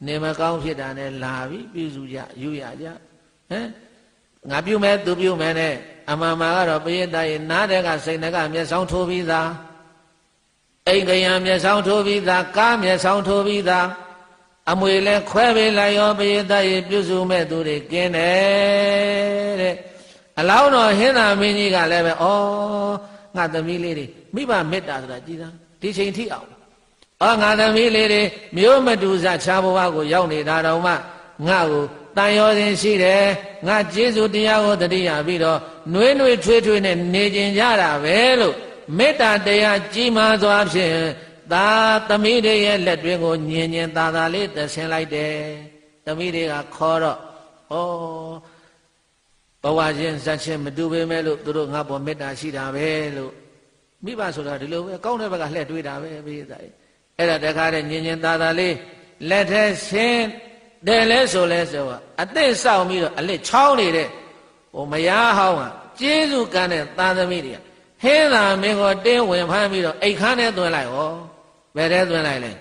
နေမကောင်းဖြစ်တာနဲ့လာပြီးပြုစုကြယူရကြဟမ်ငါပြုမယ်သူပြုမယ်နဲ့အမှန်မှာကတော့ပရိသတ်ရဲ့နားတဲ့ကစိတ်နဲ့ကမျက်စောင်းထိုးပြီးသားအိမ်ကရံမျက်စောင်းထိုးပြီးသားကားမျက်စောင်းထိုးပြီးသားအမွေလဲခွဲပေးလိုက်ရောပရိသတ်ရဲ့ပြုစုမဲ့သူတွေကင်းတယ်တဲ့အလောင်းတော်ဟင်သာမင်းကြီးကလည်းပဲဩငါသမီးလေးတွေမိဘမေတ္တာဆိုတာကြည်သားဒီချိန်ထိအောင်ငါသမီးလေးတွေမျိုးမတူစားခြားဘဝကိုရောက်နေတာတော့မှငါ့ကိုတန်ရောစဉ်ရှိတယ်ငါကျေးဇူးတရားကိုတတိယပြီးတော့နှွေးနှွေးထွေးထွေးနဲ့နေကျင်ကြတာပဲလို့မေတ္တာတရားကြီးမားစွာဖြင့်သာသမီးတွေရဲ့လက်တွင်ကိုညင်ညင်သာသာလေးတဆင်းလိုက်တယ်သမီးတွေကခေါ်တော့ဘဝချင်းဇက်ချင်းမတူပေမဲ့လို့သူတို့ငါပေါ်မေတ္တာရှိတာပဲလို့မိဘဆိုတာဒီလိုပဲကောင်းတဲ့ဘက်ကလှည့်တွေးတာပဲပြည့်သားအဲ့ဒါတခါတည်းညင်ညင်သာသာလေးလက်ထဲဆင်းတယ်လဲဆိုအသက်ဆောက်ပြီးတော့အလစ်ချောင်းနေတဲ့မယားဟောင်းကကျေးဇူးကမ်းတဲ့သားသမီးတွေကဟင်းသာမင်းကိုတင်းဝင်ဖမ်းပြီးတော့အိမ်ခန်းထဲသွင်းလိုက်ဟောဘယ်ထဲသွင်းလိုက်လဲ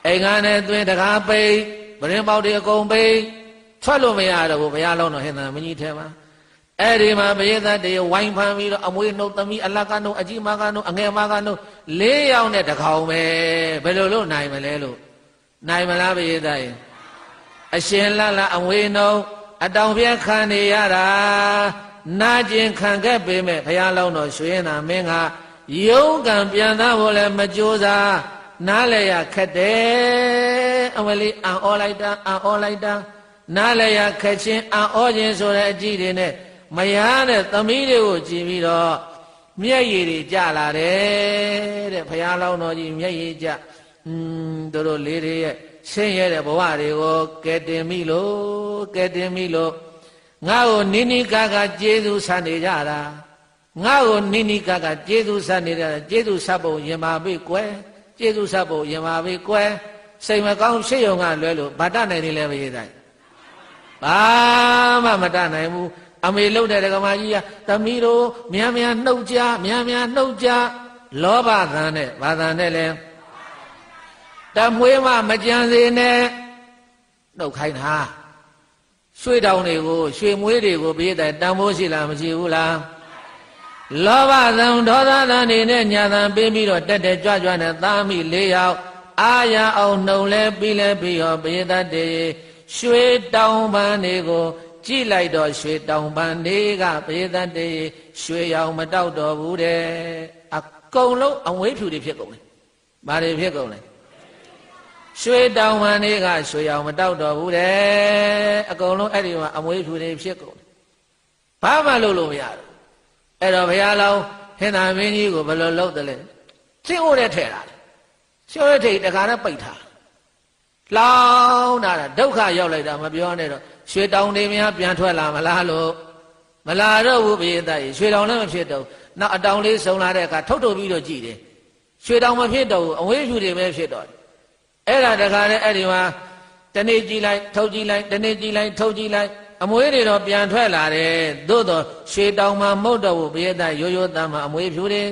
အိမ်ခန်းထဲသွင်းတကားပိတ်ပရင်ပေါက်တွေအကုန်ပိတ်ထွက်လို့မရတော့ဘူးဘုရားလုံးတော်ဟင်းသာမင်းကြီးထဲမှာအဲ့ဒီမှာပရိသတ်တွေဝိုင်းဖမ်းပြီးတော့အမွေနှုတ်သမီးအလကနှုတ်အကြီးမကနှုတ်အငယ်မကနှုတ်၄ယောက်နဲ့တကောင်ပဲဘယ်လိုလုပ်နိုင်မလဲလို့နိုင်မလားပရိသတ်ရဲ့အရှင်လလအမွေနှုတ်အတောင်ပြက်ခံနေရတာနာကျင်ခံခဲ့ပေမဲ့ဘုရားလုံးတော်ရွှေနာမင်းကယုံကံပြန်သားဖို့လည်းမကြိုးစားနားလည်းရခက်တယ်အမလေးအံ့ဩလိုက်တာနားလည်းရခက်ချင်းအံ့ဩခြင်းဆိုတဲ့အကြည့်တွေနဲ့မယားတဲ့သမီးတွေကိုကြည့်ပြီးတော့မျက်ရည်တွေကျလာတယ်တဲ့ဘုရားလောင်းတော်ကြီးမျက်ရည်ကျတို့တို့လေးတွေရဲ့ဆင်းရဲတဲ့ဘဝတွေကိုကဲတင်မိလို့ငါ့ကိုနိနိကာကကျေးဇူးဆန်နေကြတာငါ့ကိုနိနိကာကကျေးဇူးဆန်နေကြတာကျေးဇူးဆပ်ဖို့ရင်ပါပြီကွယ်ကျေးဇူးဆပ်ဖို့ရင်ပါပြီကွယ်စိတ်မကောင်းဖြစ်ရုံကလွဲလို့ဗာတနိုင်နေလဲမရတိုင်းဘာမှမတနိုင်ဘူးအမေလှုပ်တဲ့ဒကမာကြီးကသမီးတို့မြန်နှုတ်ကြလောဘသံနဲ့ဘာသံနဲ့လဲတမွေးမကြံစေနဲ့နှုတ်ခိုင်းတာ ရွှေတောင်တွေကိုရွှေမွေးတွေကိုဘိသိက်တန်ဖိုးရှိလားမရှိဘူးလားလောဘသံဒေါသသံနေနဲ့ညာသံပေးပြီးတော့တက်တက်ကြွကြွနဲ့သားမိ၄ယောက်အာရအောင်နှုံလဲပြီးလဲပြီးရောဘိသိက်တေရွှေတောင်ပန်းတွေကိုကြည့်လိုက်တော့ရွှေတောင်ပန်းတွေကဘိသိက်တေရွှေရောင်မတောက်တော့ဘူးတဲ့အကုန်လုံးအဝေးဖြူတွေဖြစ်ကုန်တယ်ဘာတွေဖြစ်ကုန်လဲရွှေတောင်ပန်းတွေကရွှေရောင်မတောက်တော့ဘူးတဲ့အကုန်လုံးအဲ့ဒီမှာအဝေးဖြူတွေဖြစ်ကုန်တယ်ဘာမှလုပ်လို့မရဘူးအဲ့တော့ဘုရားလောင်းဟင်္သာမင်းကြီးကိုဘယ်လိုလုပ်တယ်လဲရှင်းဦးတဲ့ထဲတာလေရှင်းဦးတဲ့ထဲတခါနဲ့ပိတ်ထားလောင်းတာဒုက္ခရောက်လိုက်တာမပြောနဲ့တော့ရွှေတောင်တွေများပြန်ထွက်လာမလားလို့မလာတော့ဘူးဘိသိက်ရွှေတောင်လည်းမဖြစ်တော့နောက်အတောင်လေးစုံလာတဲ့အခါထုတ်ပြီးတော့ကြည်တယ်ရွှေတောင်မဖြစ်တော့ဘူးအဝေးဖြူတွေပဲဖြစ်တော့အဲ့ဒါတခါနဲ့အဲ့ဒီမှာတနေ့ကြည်လိုက်ထုတ်ကြည်လိုက်တနေ့ကြည်လိုက်ထုတ်ကြည်လိုက်အမွေးတွေတော့ပြန်ထွက်လာတယ်သို့တော့ရွှေတောင်မှာမဟုတ်တော့ဘူးဘိသိက်ရိုးရိုးသားမှာအမွေးဖြူတယ်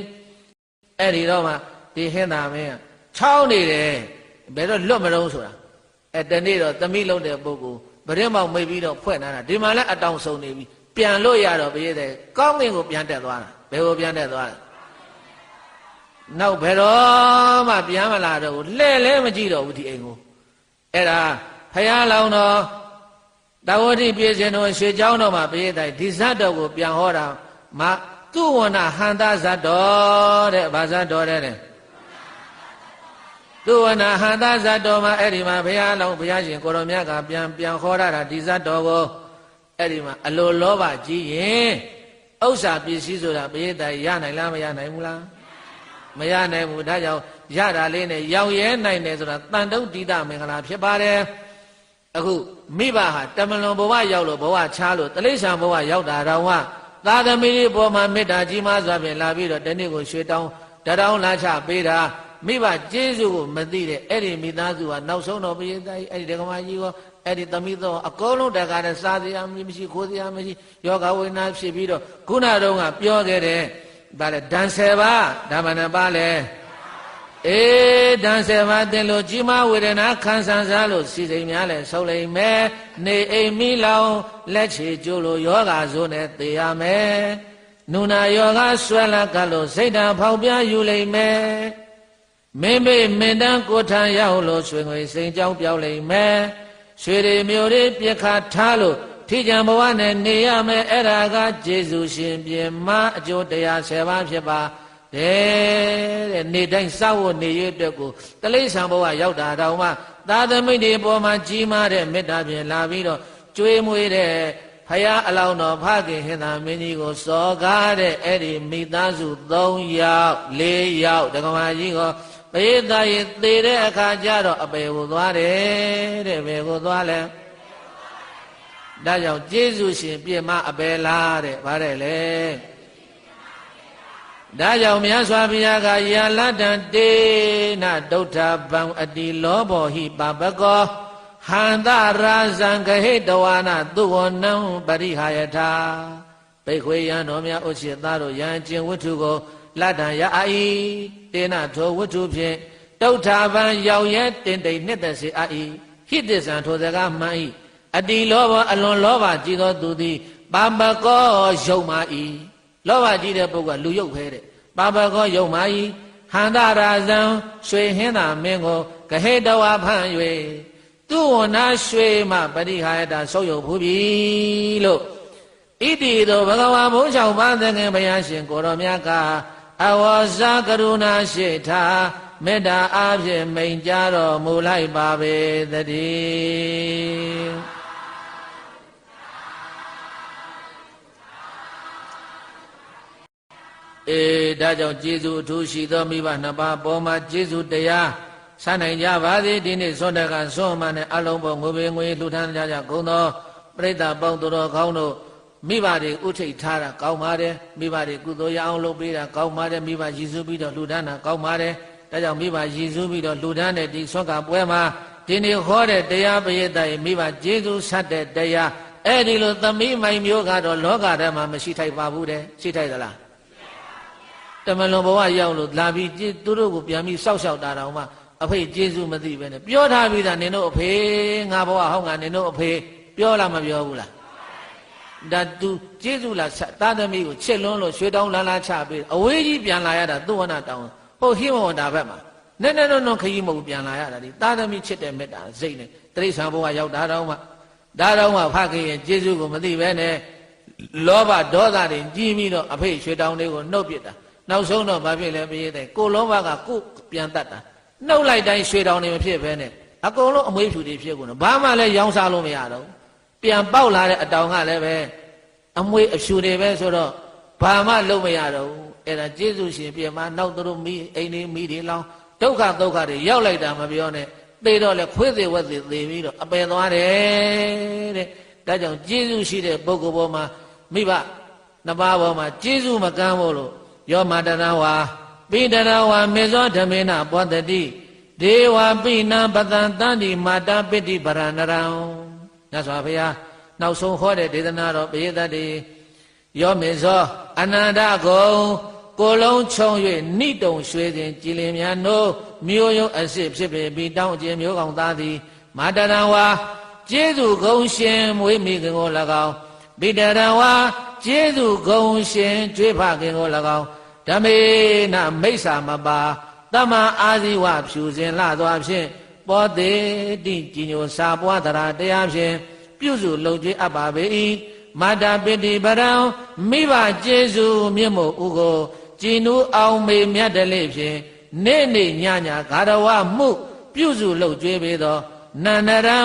အဲ့ဒီတော့မှဒီဟင်းသာမင်းကချောင်းနေတယ်ဘယ်တော့လွတ်မလို့ဆိုတာအဲ့တနေ့တော့သမီးလုံးတဲ့ပုဂ္ဂိုလ်ဗရင်မောင်မိတ်ပြီးတော့ဖွဲ့နာတာဒီမှာလည်းအတောင်ဆုံးနေပြီပြန်လို့ရတော့ဘိသိက်ကောင်းကင်ကိုပြန်တက်သွားတာဘယ်ကိုပြန်တက်သွားလဲနောက်ဘယ်တော့မှပြန်မလာတော့ဘူးလှဲ့လဲမကြည့်တော့ဘူးဒီအိမ်ကိုအဲ့ဒါဖယားလောင်တော်တဝတိပြေစင်တော်ရွှေเจ้าတော်မှာဘိသိက်ဒီဇတ်တော်ကိုပြန်ဟောတာမသူဝဏဟန္တာဇတ်တော်တဲ့ဗာဇတ်တော်တဲ့သူဝဏဟန္တာဇတ်တော်မှာအဲ့ဒီမှာဘုရားလောင်းဘုရားရှင်ကိုရောမြတ်ကပြန်ခေါ်တာဒီဇတ်တော်ကိုအဲ့ဒီမှာအလိုလောဘကြီးရင်ဥစ္စာပစ္စည်းဆိုတာဘိသိက်ရနိုင်လားမရနိုင်ဘူးလားမရနိုင်ဘူးဒါကြောင့်ရတာလေးနဲ့ရောက်ရဲနိုင်တယ်ဆိုတာတန်တုတ်တိတမင်္ဂလာဖြစ်ပါတယ်အခုမိဘဟာတမလွန်ဘဝရောက်လို့ဘဝချားလို့တိရစ္ဆာန်ဘဝရောက်တာတော့သာသမီတွေပေါ်မှာမေတ္တာကြီးမားစွာဖြင့်လာပြီးတော့တနေ့ကိုရွှေတောင်းတောင်းလာချပေးတာမိဘကျေးဇူးကိုမသိတဲ့အဲ့ဒီမိသားစုကနောက်ဆုံးတော့ဘိသိက်အဲ့ဒီဒကမာကြီးကိုအဲ့ဒီသမီးတော်အကုန်လုံးတကားနဲ့စားစရာမရှိခိုးစရာမရှိယောဂဝိနာဖြစ်ပြီးတော့ခုနတုန်းကပြောခဲ့တယ်ဗါလဲဒန်10ပါးဒါမှနဲ့ပါလဲအေးဒန်10ပါးတင်လို့ကြီးမားဝေဒနာခံစားလို့စီစိမ်များလဲဆုံးလိမ့်မယ်နေအိမ်မိလောင်လက်ချေကျိုးလို့ယောဂဆိုးနဲ့သေရမယ်နုနာယောဂဆွဲလက်ကလို့စိတ်ဓာတ်ဖောက်ပြယူလိမ့်မယ်မင်းမေမင်းတန်းကိုထံရောက်လို့ရွှေငွေစိန်ကြောင်းပြောင်းလိမ့်မယ်ရွှေတွေမျိုးတွေပြခါထားလို့ထိကြံဘဝနဲ့နေရမယ်အဲ့ဒါကကျေးဇူးရှင်ပြင်မအကျိုးတရား10ပါးဖြစ်ပါတဲ့နေတိုင်းစောက်ဖို့နေရတဲ့ကိုတိရစ္ဆာန်ဘဝရောက်တာတောင်မှသာသမိတ်တွေပေါ်မှာကြီးမားတဲ့မေတ္တာဖြင့်လာပြီးတော့ကျွေးမွေးတဲ့ဖယားအလောင်းတော်ဖခင်ဟင်သာမင်းကြီးကိုစော်ကားတဲ့အဲ့ဒီမိသားစု3ယောက်4ယောက်ဒကမာကြီးကိုဘိသိက်ရဲ့သေတဲ့အခါကျတော့အပေကိုသွားတယ်တဲ့ဘယ်ကိုသွားလဲဒါကြောင့်ကျေးဇူးရှင်ပြည့်မအပေလားတဲ့ဗါတယ်လေဒါကြောင့်မြတ်စွာဘုရားကယာလတံတေနဒုဋ္ဌဗံအတိလောဘောဟိပပကောဟန္တရာဇံဂဟိတဝါနသုဝနံပရိဟာယထာဘိခွေယံတော်များဥစ္စေသားတို့ယံကျင်ဝတ္ထုကိုလတ္တံရအာဤတေနထိုဝတ္ထုဖြင့်ဒုဋ္ဌဗံရောက်ရဲတင်တိန်နှစ်သက်စေအာဤဟိတစ္ဆံထိုစကားမှန်ဤအတိလောဘအလွန်လောဘကြီးသောသူသည်ပပကောယုံမာဤလောဘကြီးတဲ့ပုဂ္ဂိုလ်ကလူယုတ်ဖဲတဲ့ပပကောယုံမာဤဟန္တရာဇံရွှေဟင်းသာမင်းကိုဂဟေတဝါဖန်၍သူဝနာရွှေမှပရိဟာယတာဆုပ်ယုတ်ဖူးပြီလို့ဣတိသောဘဂဝါဘုန်း၆ပါးသခင်ဘုရားရှင်ကိုတော်မြတ်ကအဝါစာကရုဏာရှိထားမေတ္တာအားဖြင့်မိန်ကြားတော်မူလိုက်ပါပေသတည်းဒါကြောင့်ကျေးဇူးအထူးရှိသောမိဘနှစ်ပါးပေါ်မှာကျေးဇူးတရားဆန်းနိုင်ကြပါစေဒီနေ့စွန့်တကစွန့်မှနဲ့အလုံးပေါ်ငွေပင်ငွေလှူထမ်းကြကြကုန်သောပရိသတ်ပေါင်းသူတော်ကောင်းတို့မိဘတွေဥထိတ်ထားတာကောင်းပါတယ်မိဘတွေကုသိုလ်ရအောင်လုပ်ပေးတာကောင်းပါတယ်မိဘရည်စူးပြီးတော့လှူဒန်းတာကောင်းပါတယ်ဒါကြောင့်မိဘရည်စူးပြီးတော့လှူဒန်းတဲ့ဒီဆွမ်းကပွဲမှာဒီနေ့ဟောတဲ့တရားပရိသတ်မိဘကျေးဇူးဆက်တဲ့တရားအဲ့ဒီလိုသမီးမိုင်မျိုးကတော့လောကထဲမှာမရှိထိုက်ပါဘူးတဲ့ရှိထိုက်သလားတမလွန်ဘဝရောက်လို့လာပြီးသူတို့ကိုပြန်ပြီးစောက်ရှောက်တာတောင်မှအဖေကျေးဇူးမသိပဲနဲ့ပြောထားပြီးသားနင်တို့အဖေငါဘဝဟောင်းငါနင်တို့အဖေ ပြောလားမပြောဘူးလားဒါသူကျေးဇူးလားသားသမီးကိုချစ်လွန်းလို့ရွှေတောင်းလာလာချပေးအဝေးကြီးပြန်လာရတာသုဝဏတောင်းဟုတ်ဟိမဝန္တာဘက်မှာနဲ့ခရီးမဟုတ်ပြန်လာရတာဒီသားသမီးချစ်တဲ့မေတ္တာစိတ်နဲ့တိရစ္ဆာန်ဘဝရောက်တာတော့မှဖခင်ရဲ့ကျေးဇူးကိုမသိပဲနဲ့လောဘဒေါသတွေကြီးပြီးတော့အဖေရွှေတောင်းလေးကိုနှုတ်ပစ်တာနောက်ဆုံးတော့ဘာဖြစ်လဲပြေးတဲ့ကိုလောဘကကိုပြန်တတ်တာနှုတ်လိုက်တိုင်းရွှေတောင်းတွေမဖြစ်ပဲနဲ့အကုန်လုံးအမွေးဖြူတွေဖြစ်ကုန်တော့ဘာမှလည်းရောင်းစားလို့မရတော့ပြန်ပေါက်လာတဲ့အတောင်ကလည်းပဲအမွေးအဖြူတွေပဲဆိုတော့ဘာမှလုပ်မရတော့ဘူးအဲ့ဒါကျေးဇူးရှင်ပြင်မှာနောက်တို့မိအိမ်လေးမိတွေလောင်းဒုက္ခတွေရောက်လိုက်တာမပြောနဲ့သေတော့လေခွေးသေးဝက်သေးသေးပြီးတော့အပယ်သွားတယ်တဲ့ဒါကြောင့်ကျေးဇူးရှိတဲ့ပုဂ္ဂိုလ်ပေါ်မှာမိဘနှစ်ပါးပေါ်မှာကျေးဇူးမကမ်းဖို့လို့ယောမတရဝါပိတရဝါမေဇောဓမေနဘောတတိဒေဝပိဏပတံတန္တိမာတာပိတိပရဏရံမြတ်စွာဘုရားနောက်ဆုံးဟောတဲ့ဒေသနာတော်ပရိသတ်တွေယောမေဇောအနန္တကုံကိုလုံးခြုံ၍နိတုံရွှေစဉ်ကြည်လင်များနိုးမြို့ယုံအစစ်ဖြစ်ပေပြီးတောင်းအကျဉ်မျိုးကောင်သားသည်မာတရဝါကျေးဇူးဂုံရှင်မွေးမိခင်ကို၎င်းပိတရဝါကျေးဇူးဂုံရှင်ကျွေးဖခင်ကို၎င်းဓမေနမိစ္ဆာမပါတမအာဇီဝဖြူစင်လှသောဖြင့်ပောတိတိကြည်ညိုစာပွားတရာတရားဖြင့်ပြုစုလုံကျွေးအပ်ပါပေ၏မာတာပိတိပရံမိဘကျေးဇူးမြင့်မို့ဥကိုကြည်နူးအောင်မေမြတ်တလေဖြင့်နေ့ညဂါရဝမှုပြုစုလုံကျွေးပေသောနန္ဒရံ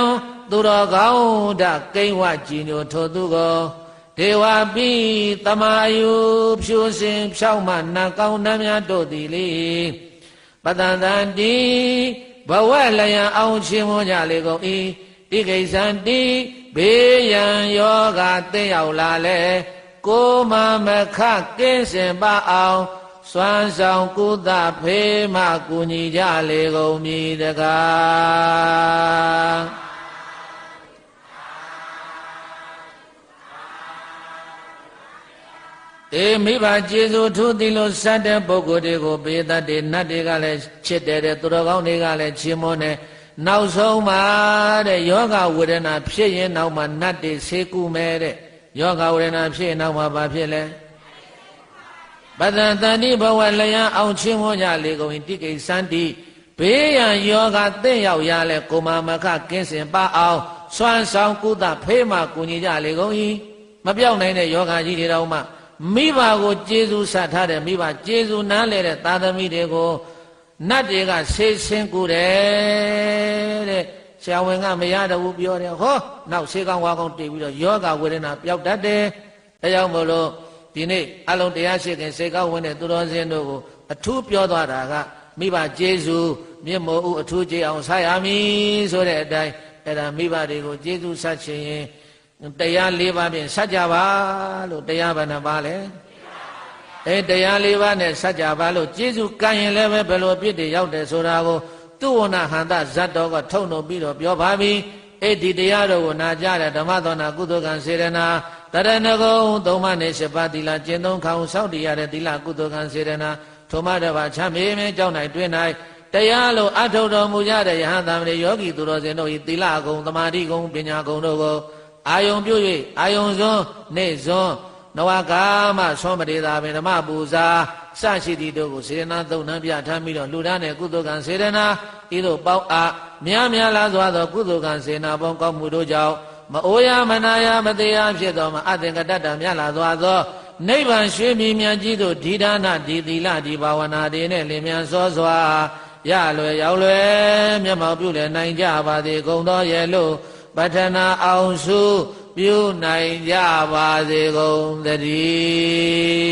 သူတော်ကောင်းတကိဉ္ဝကြည်ညိုထိုသူကိုဒေဝပိသမာယုဖြူစင်ဖြောက်မှနတ်ကောင်းနှမ်းများတို့သည်လေပတန်တန်တိဘဝလျံအောင်ချင်းမွန်ကြလေကုန်၏တိကိစ္ဆန္တိဘေးရန်ယောဂသိရောက်လာလေကိုမမခကင်းစင်ပါအောင်စွမ်းဆောင်ကုသဖေးမှကူညီကြလေကုန်မည်တကားအေးမိဘကျေးဇူးထူးသည်လို့စတဲ့ပုဂ္ဂိုလ်တွေကိုဘေးတတ်တွေနတ်တွေကလည်းချစ်တယ်တဲ့သူတော်ကောင်းတွေကလည်းချီးမွမ်းတယ်နောက်ဆုံးမှာတဲ့ယောဂဝေဒနာဖြစ်ရင်နောက်မှာနတ်တွေဆေးကုမယ်တဲ့ယောဂဝေဒနာဖြစ်ရင်နောက်မှာဘာဖြစ်လဲပဒံတန်တိဘဝလျံအောင်ချင်းမွန်ကြလေကုန်တိကိစ္ဆန္တိဘေးရန်ယောဂသင့်ရောက်ရလဲကိုမာမခကင်းစင်ပါအောင်စွမ်းဆောင်ကုသဖေးမှကူညီကြလေကုန်၏မပြောင်းနိုင်တဲ့ယောဂကြီးတွေတော့မှမိဘကိုကျေးဇူးဆက်ထားတဲ့မိဘကျေးဇူးနားလဲတဲ့သာသမီတွေကိုနတ်တွေကဆေးဆင်းကူတယ်တဲ့ဆရာဝန်ကမရတော့ဘူးပြောတယ်ဟောနောက်ဆေးကောင်းဝါကောင်းတည်ပြီးတော့ယောဂဝေဒနာပျောက်တတ်တယ်အဲကြောင့်မို့လို့ဒီနေ့အလုံးတရားရှိခင်စေကောင်းဝင်တဲ့သူတော်စင်တို့ကိုအထူးပြောသွားတာကမိဘကျေးဇူးမြင့်မို့အထူးကြည်အောင်ဆက်ရမည်ဆိုတဲ့အတိုင်းအဲ့ဒါမိဘတွေကိုကျေးဇူးဆက်ချင်ရင်တရား၄ပါးဖြင့်ဆက်ကြပါလို့တရားဘာနှပါလဲတရား၄ပါးနဲ့ဆက်ကြပါလို့ကျေးဇူးကံရင်လည်းပဲဘယ်လိုပြည့်တည်ရောက်တယ်ဆိုတာကိုသူဝနာဟန္တဇတ်တော်ကထုတ်နှုတ်ပြီးတော့ပြောပါပြီဒီတရားတော်ကိုနာကြတဲ့ဓမ္မသောနာကုသိုလ်ကံစေရနာတရဏဂုံသုံးပါးနဲ့၈ပါးသီလကျင့်သုံးခေါင်ဆောက်တည်ရတဲ့သီလကုသိုလ်ကံစေရနာထိုမှတပါချမ်းမြေမြဲကြောင်း၌တွင်၌တရားလိုအထုတ်တော်မူကြတဲ့ယဟန်သမဏေယောဂီသူတော်စင်တို့၏သီလဂုံသမာဓိဂုံပညာဂုံတို့ကိုအာယုံပြု၍အာယုံစွန်းနေ့စွန်းနဝကာမသောမတေသာပင်ဓမ္မပူဇာစရှိသည့်တို့ကိုစေရနာသုံးနှံပြထမ်းပြီးတော့လူသားနဲ့ကုသိုလ်ကံစေရနာဤသို့ပေါင်းအားများလာစွာသောကုသိုလ်ကံစေနာပေါင်းကောင်းမှုတို့ကြောင့်မအိုရမနာရမတရားဖြစ်သောအသင်္ကတ္တမြတ်လာစွာသောနိဗ္ဗာန်ရွှေမြမြတ်ကြီးတို့ဒီဒါနဒီသီလဒီဘာဝနာတွေနဲ့လင်မြန်စောစွာရလွယ်ရောက်လွယ်မျက်မှောက်ပြုလည်နိုင်ကြပါသည်ကုန်သောရဲ့လို့ပဋ္ဌနာအောင်စုပြုနိုင်ကြပါစေကုန်သတည်း